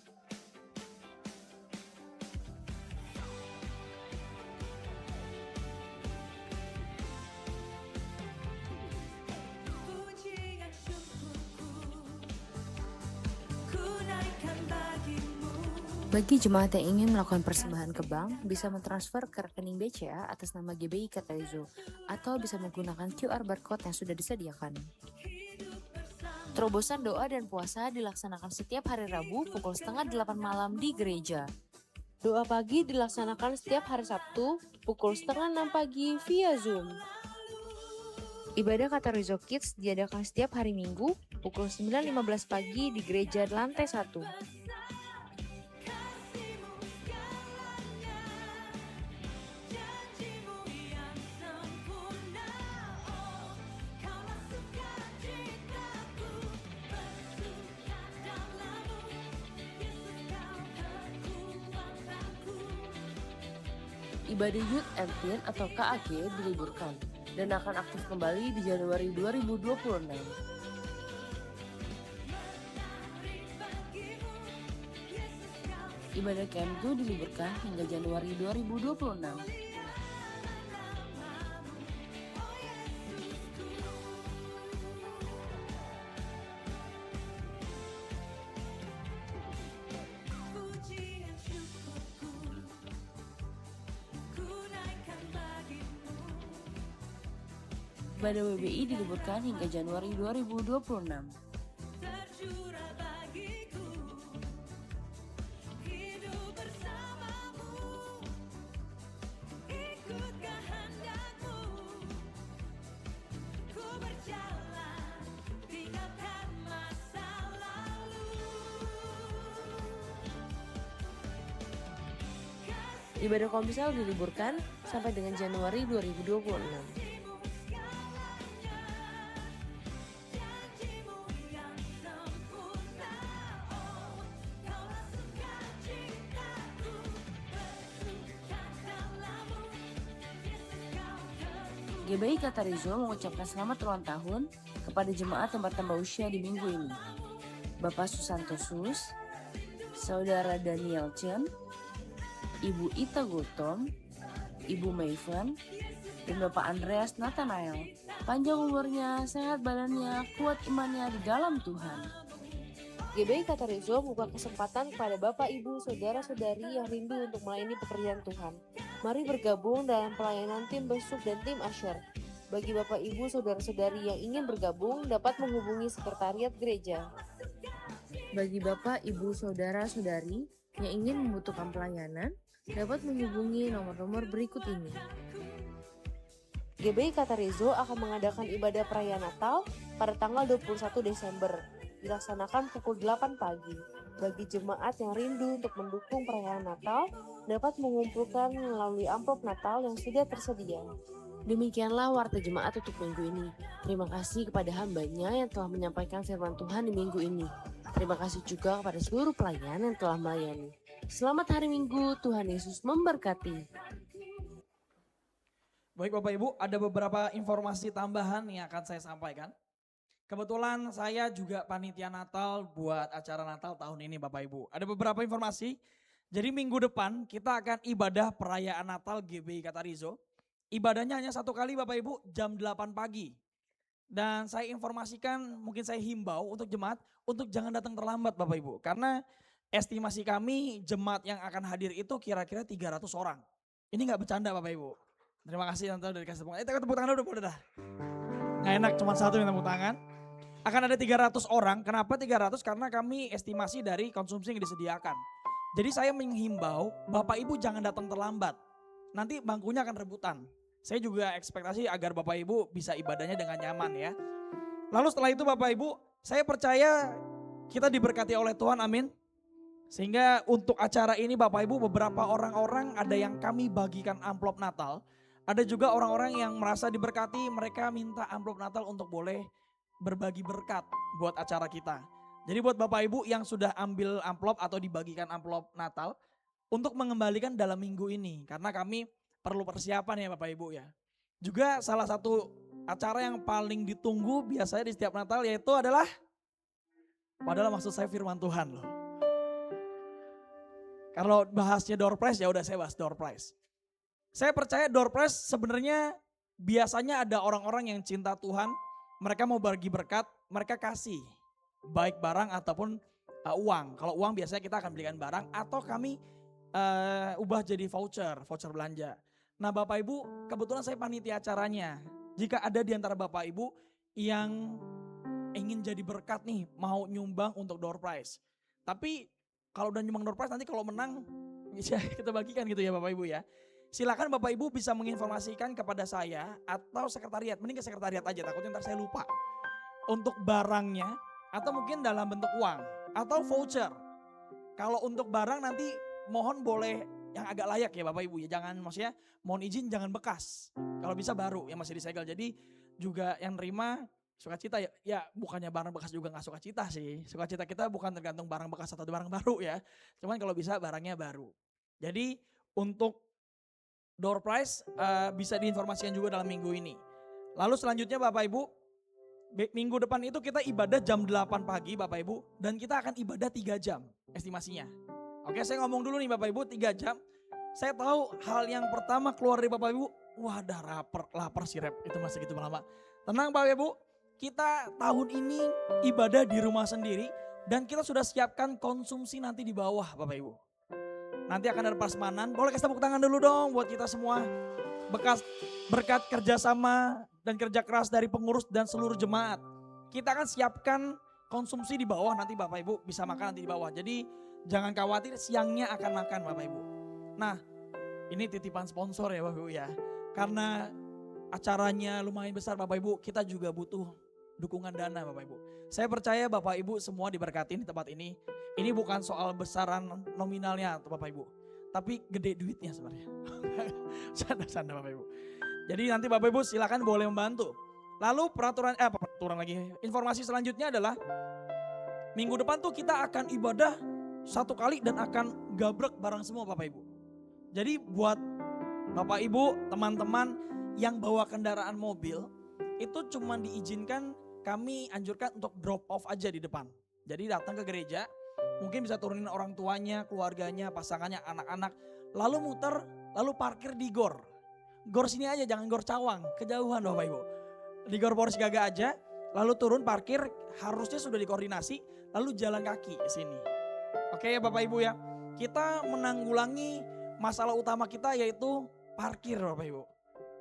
Bagi jemaat yang ingin melakukan persembahan ke bank, bisa mentransfer ke rekening BCA atas nama GBI Katalizo atau bisa menggunakan QR barcode yang sudah disediakan. Terobosan doa dan puasa dilaksanakan setiap hari Rabu pukul 7:30 malam di gereja. Doa pagi dilaksanakan setiap hari Sabtu pukul 5:30 pagi via Zoom. Ibadah Katalizo Kids diadakan setiap hari Minggu pukul 9:15 pagi di gereja lantai 1. Ibadah Youth and Teen atau KAG diliburkan dan akan aktif kembali di Januari 2026. Ibadah Camp 2 diliburkan hingga Januari 2026. Ibadah WBI diliburkan hingga Januari 2026. Ibadah Komsel diliburkan sampai dengan Januari 2026. GBI Katarizo mengucapkan selamat ulang tahun kepada jemaat yang bertambah usia di minggu ini. Bapak Susanto Sus, Saudara Daniel Chen, Ibu Ita Gultom, Ibu Mayven, dan Bapak Andreas Nathanael. Panjang umurnya, sehat badannya, kuat imannya di dalam Tuhan. GBI Katarizo membuka kesempatan kepada Bapak, Ibu, Saudara-saudari yang rindu untuk melayani pekerjaan Tuhan. Mari bergabung dalam pelayanan tim besuk dan tim Asher. Bagi Bapak, Ibu, Saudara-saudari yang ingin bergabung dapat menghubungi sekretariat gereja. Bagi Bapak, Ibu, Saudara-saudari yang ingin membutuhkan pelayanan, dapat menghubungi nomor-nomor berikut ini. GBI Katarizo akan mengadakan ibadah perayaan Natal pada tanggal 21 Desember, dilaksanakan pukul 8 pagi. Bagi jemaat yang rindu untuk mendukung perayaan Natal, dapat mengumpulkan melalui amplop Natal yang sudah tersedia. Demikianlah warta jemaat untuk minggu ini. Terima kasih kepada hambanya yang telah menyampaikan firman Tuhan di minggu ini. Terima kasih juga kepada seluruh pelayan yang telah melayani. Selamat hari Minggu, Tuhan Yesus memberkati. Baik Bapak Ibu, ada beberapa informasi tambahan yang akan saya sampaikan. Kebetulan saya juga panitia Natal buat acara Natal tahun ini Bapak Ibu. Ada beberapa informasi, jadi minggu depan kita akan ibadah perayaan Natal GBI Katarizo. Ibadahnya hanya satu kali Bapak Ibu, jam 8 pagi. Dan saya informasikan, mungkin saya himbau untuk jemaat, untuk jangan datang terlambat Bapak Ibu. Karena estimasi kami jemaat yang akan hadir itu kira-kira 300 orang. Ini gak bercanda Bapak Ibu. Terima kasih Tante udah dikasih tepuk tangan. Tepuk tangan dulu udah. Gak enak cuma satu yang tepuk tangan. Akan ada 300 orang. Kenapa 300? Karena kami estimasi dari konsumsi yang disediakan. Jadi saya menghimbau Bapak Ibu jangan datang terlambat. Nanti bangkunya akan rebutan. Saya juga ekspektasi agar Bapak Ibu bisa ibadahnya dengan nyaman ya. Lalu setelah itu Bapak Ibu, saya percaya kita diberkati oleh Tuhan, amin. Sehingga untuk acara ini Bapak Ibu beberapa orang-orang ada yang kami bagikan amplop Natal. Ada juga orang-orang yang merasa diberkati, mereka minta amplop Natal untuk boleh berbagi berkat buat acara kita. Jadi buat Bapak Ibu yang sudah ambil amplop atau dibagikan amplop Natal untuk mengembalikan dalam minggu ini. Karena kami perlu persiapan ya Bapak Ibu ya. Juga salah satu acara yang paling ditunggu biasanya di setiap Natal yaitu adalah, padahal maksud saya firman Tuhan loh. Kalau bahasnya door prize ya udah saya bahas door prize. Saya percaya door prize sebenarnya biasanya ada orang-orang yang cinta Tuhan, mereka mau bagi berkat, mereka kasih baik barang ataupun uang. Kalau uang biasanya kita akan belikan barang atau kami ubah jadi voucher belanja. Nah Bapak Ibu kebetulan saya panitia acaranya. Jika ada di antara Bapak Ibu yang ingin jadi berkat nih mau nyumbang untuk door prize. Tapi kalau udah nyumbang door prize nanti kalau menang bisa kita bagikan gitu ya Bapak Ibu ya. Silakan Bapak Ibu bisa menginformasikan kepada saya atau sekretariat. Mending ke sekretariat aja takutnya ntar saya lupa. Untuk barangnya atau mungkin dalam bentuk uang atau voucher. Kalau untuk barang nanti mohon boleh yang agak layak ya Bapak Ibu ya. Jangan maksudnya mohon izin jangan bekas. Kalau bisa baru yang masih disegel. Jadi juga yang nerima sukacita ya bukannya barang bekas juga gak sukacita sih. Sukacita kita bukan tergantung barang bekas atau barang baru ya. Cuman kalau bisa barangnya baru. Jadi untuk door prize bisa diinformasikan juga dalam minggu ini. Lalu selanjutnya Bapak Ibu, minggu depan itu kita ibadah jam 8 pagi Bapak Ibu. Dan kita akan ibadah 3 jam estimasinya. Oke saya ngomong dulu nih Bapak Ibu 3 jam. Saya tahu hal yang pertama keluar dari Bapak Ibu, wah dah lapar sih rep itu masih gitu lama. Tenang Bapak Ibu, kita tahun ini ibadah di rumah sendiri. Dan kita sudah siapkan konsumsi nanti di bawah Bapak Ibu. Nanti akan ada prasmanan, boleh kasih tepuk tangan dulu dong buat kita semua. berkat kerjasama dan kerja keras dari pengurus dan seluruh jemaat. Kita akan siapkan konsumsi di bawah, nanti Bapak Ibu bisa makan nanti di bawah. Jadi jangan khawatir, siangnya akan makan Bapak Ibu. Nah, ini titipan sponsor ya Bapak Ibu ya. Karena acaranya lumayan besar Bapak Ibu, kita juga butuh dukungan dana Bapak Ibu. Saya percaya Bapak Ibu semua diberkati di tempat ini. Ini bukan soal besaran nominalnya Bapak Ibu, tapi gede duitnya sebenarnya. Canda Bapak Ibu. Jadi nanti Bapak Ibu silakan boleh membantu. Lalu peraturan lagi. Informasi selanjutnya adalah minggu depan tuh kita akan ibadah 1 kali dan akan gabrek bareng semua Bapak Ibu. Jadi buat Bapak Ibu, teman-teman yang bawa kendaraan mobil, itu cuma diizinkan, kami anjurkan untuk drop off aja di depan. Jadi datang ke gereja, mungkin bisa turunin orang tuanya, keluarganya, pasangannya, anak-anak, lalu muter, lalu parkir di gor. Gor sini aja, jangan gor Cawang, kejauhan Bapak Ibu. Di gor Poros Gaga aja, lalu turun parkir, harusnya sudah dikoordinasi, lalu jalan kaki ke sini. Oke ya Bapak Ibu ya, kita menanggulangi masalah utama kita yaitu parkir Bapak Ibu.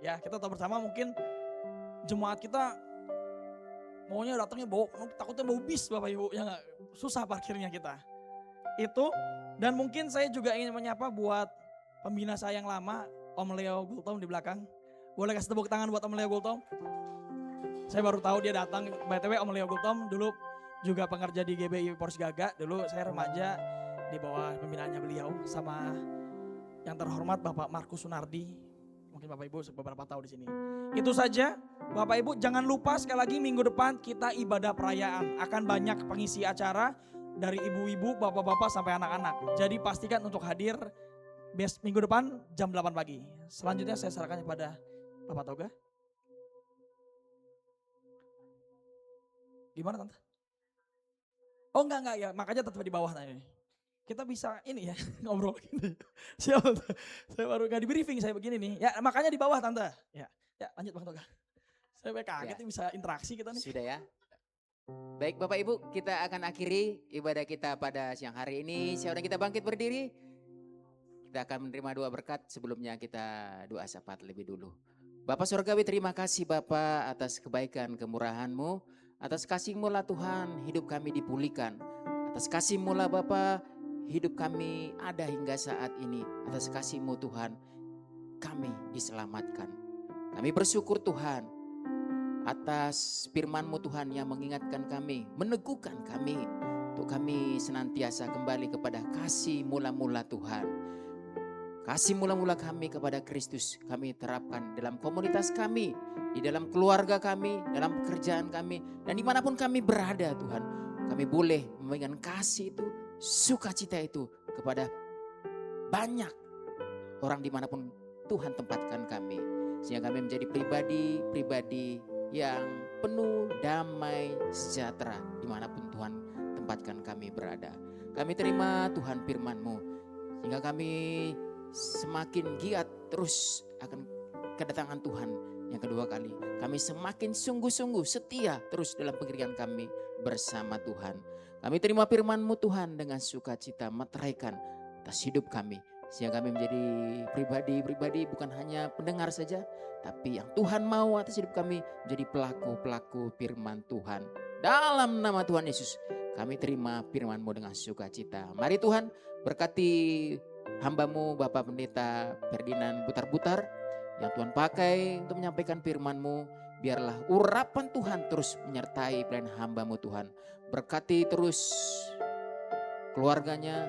Ya, kita tahu bersama mungkin jemaat kita maunya datangnya takutnya bau bis Bapak Ibu, ya gak? Susah parkirnya kita. Itu, dan mungkin saya juga ingin menyapa buat pembina saya yang lama, Om Leo Gultom di belakang. Boleh kasih tepuk tangan buat Om Leo Gultom? Saya baru tahu dia datang. BTW Om Leo Gultom dulu juga pengerja di GBI Poros Gaga. Dulu saya remaja di bawah pembinaannya beliau sama yang terhormat Bapak Markus Sunardi. Mungkin Bapak Ibu beberapa tahu di sini. Itu saja. Bapak Ibu jangan lupa sekali lagi minggu depan kita ibadah perayaan. Akan banyak pengisi acara dari ibu-ibu, bapak-bapak sampai anak-anak. Jadi pastikan untuk hadir minggu depan jam 8 pagi. Selanjutnya saya serahkan kepada Bapak Toga. Gimana Tante? Oh enggak ya, makanya tetap di bawah tanya. Kita bisa ini ya ngobrol gini. Siapa? Saya baru nggak di briefing saya begini nih. Ya makanya di bawah Tante. Ya lanjut Bang Toga. Saya kaget ya. Bisa interaksi kita nih. Sudah ya. Baik Bapak Ibu, kita akan akhiri ibadah kita pada siang hari ini. Sekarang kita bangkit berdiri. Kita akan menerima doa berkat, sebelumnya kita doa syafaat lebih dulu. Bapak Surgawi, terima kasih Bapak atas kebaikan kemurahan-Mu. Atas kasih-Mu lah Tuhan hidup kami dipulihkan. Atas kasih-Mu lah Bapak hidup kami ada hingga saat ini. Atas kasih-Mu Tuhan kami diselamatkan. Kami bersyukur Tuhan atas firman-Mu Tuhan yang mengingatkan kami, meneguhkan kami. Untuk kami senantiasa kembali kepada kasih mula-mula Tuhan. Kasih mula-mula kami kepada Kristus kami terapkan dalam komunitas kami, di dalam keluarga kami, dalam pekerjaan kami, dan dimanapun kami berada Tuhan. Kami boleh memberikan kasih itu, sukacita itu kepada banyak orang dimanapun Tuhan tempatkan kami. Sehingga kami menjadi pribadi yang penuh damai sejahtera dimanapun Tuhan tempatkan kami berada. Kami terima Tuhan firman-Mu, sehingga kami semakin giat terus akan kedatangan Tuhan yang kedua kali. Kami semakin sungguh-sungguh setia terus dalam pekerjaan kami bersama Tuhan. Kami terima firman-Mu Tuhan dengan sukacita meteraikan atas hidup kami. Sehingga kami menjadi pribadi bukan hanya pendengar saja, tapi yang Tuhan mau atas hidup kami menjadi pelaku-pelaku firman Tuhan. Dalam nama Tuhan Yesus kami terima firman-Mu dengan sukacita. Mari Tuhan berkati hamba-Mu Bapak Pendeta Ferdinand Butar-Butar yang Tuhan pakai untuk menyampaikan firman-Mu. Biarlah urapan Tuhan terus menyertai pelayan hamba-Mu Tuhan. Berkati terus keluarganya,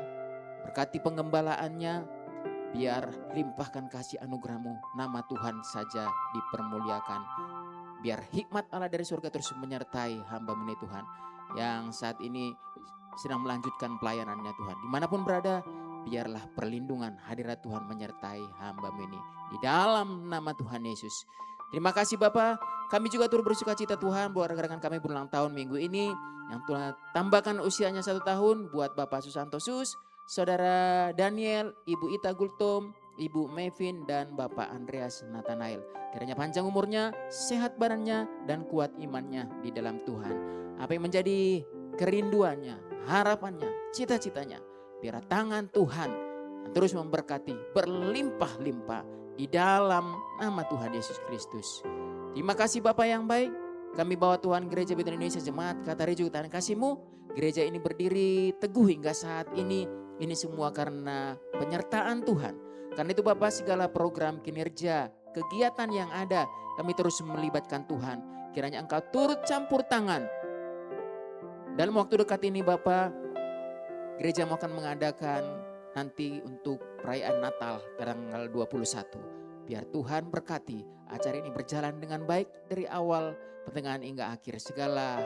berkati penggembalaannya. Biar limpahkan kasih anugerah-Mu, nama Tuhan saja dipermuliakan. Biar hikmat Allah dari surga terus menyertai hamba-Mu ini Tuhan, yang saat ini sedang melanjutkan pelayanannya Tuhan. Dimanapun berada, biarlah perlindungan hadirat Tuhan menyertai hamba-Mu ini. Di dalam nama Tuhan Yesus. Terima kasih Bapak. Kami juga turut bersuka cita Tuhan buat rekan-rekan kami berulang tahun minggu ini. Yang Tuhan tambahkan usianya 1 tahun buat Bapak Susanto Sus, Saudara Daniel, Ibu Ita Gultom, Ibu Mevin, dan Bapak Andreas Nathanael. Kiranya panjang umurnya, sehat badannya, dan kuat imannya di dalam Tuhan. Apa yang menjadi kerinduannya, harapannya, cita-citanya, biar tangan Tuhan terus memberkati berlimpah-limpah di dalam nama Tuhan Yesus Kristus. Terima kasih Bapa yang baik. Kami bawa Tuhan Gereja Bethel Indonesia Jemaat Kata Rejo Tuhan kasih-Mu. Gereja ini berdiri teguh hingga saat ini. Ini semua karena penyertaan Tuhan. Karena itu Bapak, segala program kinerja, kegiatan yang ada, kami terus melibatkan Tuhan. Kiranya Engkau turut campur tangan. Dalam waktu dekat ini Bapak, gereja mau akan mengadakan nanti untuk perayaan Natal tanggal 21. Biar Tuhan berkati acara ini berjalan dengan baik dari awal, pertengahan hingga akhir. Segala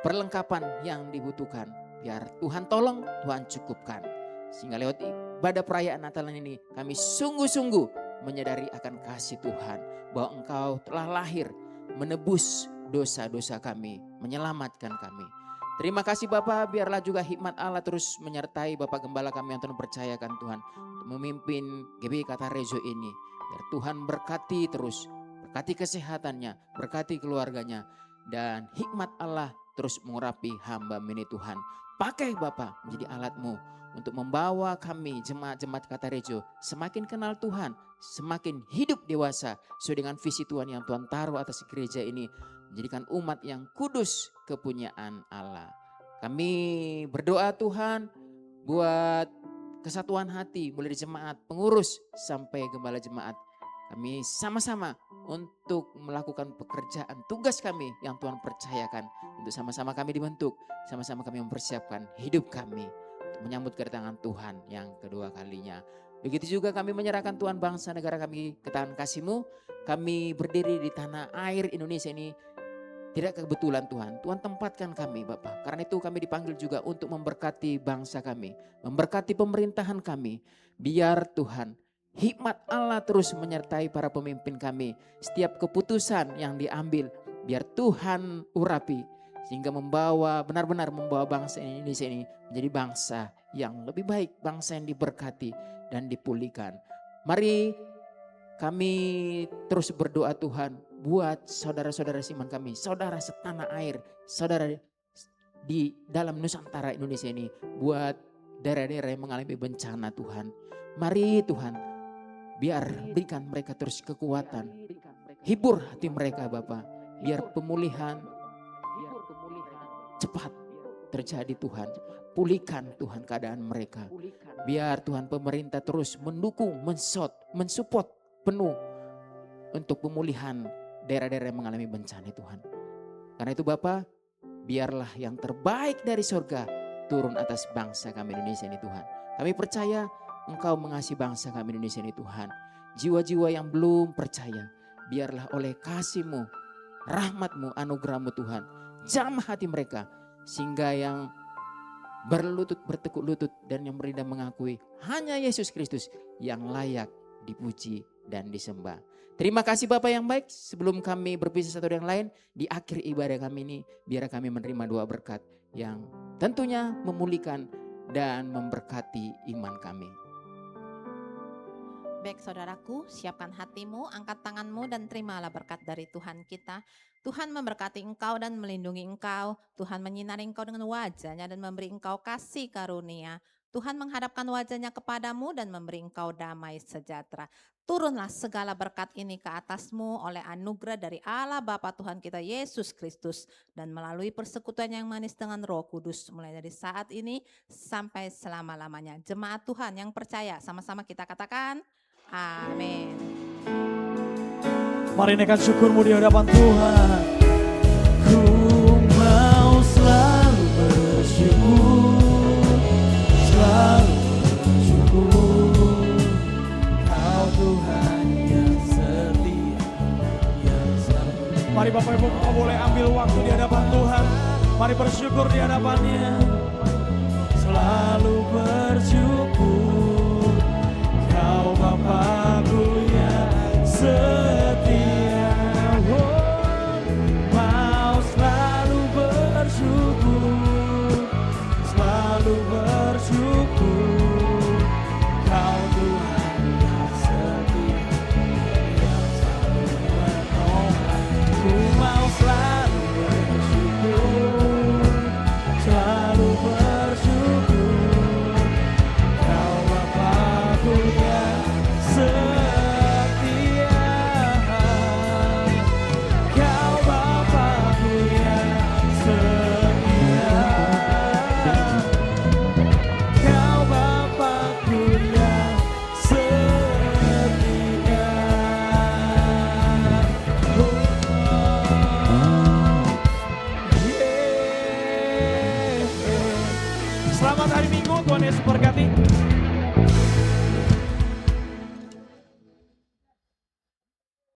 perlengkapan yang dibutuhkan biar Tuhan tolong, Tuhan cukupkan. Sehingga lewat ibadah perayaan Natal ini kami sungguh-sungguh menyadari akan kasih Tuhan. Bahwa Engkau telah lahir menebus dosa-dosa kami, menyelamatkan kami. Terima kasih Bapak, biarlah juga hikmat Allah terus menyertai Bapak Gembala kami yang Tuhan percayakan Tuhan. Untuk memimpin GBI Kata Rejo ini. Biar Tuhan berkati terus, berkati kesehatannya, berkati keluarganya. Dan hikmat Allah terus mengurapi hamba ini Tuhan. Pakai Bapak menjadi alat-Mu untuk membawa kami jemaat-jemaat Kata Rejo semakin kenal Tuhan, semakin hidup dewasa sesuai dengan visi Tuhan yang Tuhan taruh atas gereja ini. Menjadikan umat yang kudus kepunyaan Allah. Kami berdoa Tuhan buat kesatuan hati mulai dari jemaat, pengurus sampai gembala jemaat. Kami sama-sama untuk melakukan pekerjaan tugas kami yang Tuhan percayakan. Untuk sama-sama kami dibentuk, sama-sama kami mempersiapkan hidup kami untuk menyambut kedatangan Tuhan yang kedua kalinya. Begitu juga kami menyerahkan Tuhan bangsa negara kami ke tangan kasih-Mu. Kami berdiri di tanah air Indonesia ini tidak kebetulan Tuhan. Tuhan tempatkan kami Bapak. Karena itu kami dipanggil juga untuk memberkati bangsa kami. Memberkati pemerintahan kami. Biar Tuhan hikmat Allah terus menyertai para pemimpin kami. Setiap keputusan yang diambil biar Tuhan urapi. Sehingga benar-benar membawa bangsa Indonesia ini menjadi bangsa yang lebih baik. Bangsa yang diberkati dan dipulihkan. Mari kami terus berdoa Tuhan buat saudara-saudara seiman kami, saudara setanah air, saudara di dalam Nusantara Indonesia ini, buat daerah-daerah yang mengalami bencana Tuhan. Mari Tuhan, biar berikan mereka terus kekuatan, hibur hati mereka Bapa, biar pemulihan cepat terjadi Tuhan. Pulihkan Tuhan keadaan mereka. Biar Tuhan pemerintah terus mendukung, mensupport penuh untuk pemulihan daerah-daerah yang mengalami bencana Tuhan. Karena itu Bapa, biarlah yang terbaik dari surga turun atas bangsa kami Indonesia ini Tuhan. Kami percaya Engkau mengasihi bangsa kami Indonesia ini Tuhan. Jiwa-jiwa yang belum percaya, biarlah oleh kasih-Mu, rahmat-Mu, anugerah-Mu Tuhan, jamah hati mereka. Sehingga yang bertekuk lutut dan yang beriman mengakui hanya Yesus Kristus yang layak dipuji dan disembah. Terima kasih Bapak yang baik. Sebelum kami berpisah satu dengan lain, di akhir ibadah kami ini, biar kami menerima doa berkat yang tentunya memulihkan dan memberkati iman kami. Baik saudaraku, siapkan hatimu, angkat tanganmu dan terimalah berkat dari Tuhan kita. Tuhan memberkati engkau dan melindungi engkau. Tuhan menyinari engkau dengan wajah-Nya dan memberi engkau kasih karunia. Tuhan menghadapkan wajah-Nya kepadamu dan memberi engkau damai sejahtera. Turunlah segala berkat ini ke atasmu oleh anugerah dari Allah Bapa Tuhan kita Yesus Kristus. Dan melalui persekutuan yang manis dengan Roh Kudus mulai dari saat ini sampai selama-lamanya. Jemaat Tuhan yang percaya, sama-sama kita katakan amin. Mari naikkan syukurmu di hadapan Tuhan. Ku mau selalu bersyukur, selalu bersyukur. Kau Tuhan yang setia, yang selalu. Mari Bapak Ibu, kita boleh ambil waktu di hadapan Tuhan. Mari bersyukur di hadapannya. Selalu bersyukur, Kau Bapakku yang setia. Mau selalu bersyukur, selalu bersyukur. Kau Tuhan yang setia, yang selalu menolong. Ku mau selalu bersyukur, selalu bersyukur. Kau Bapakku yang setia. hari Minggu. Tuhan Yesus berkati.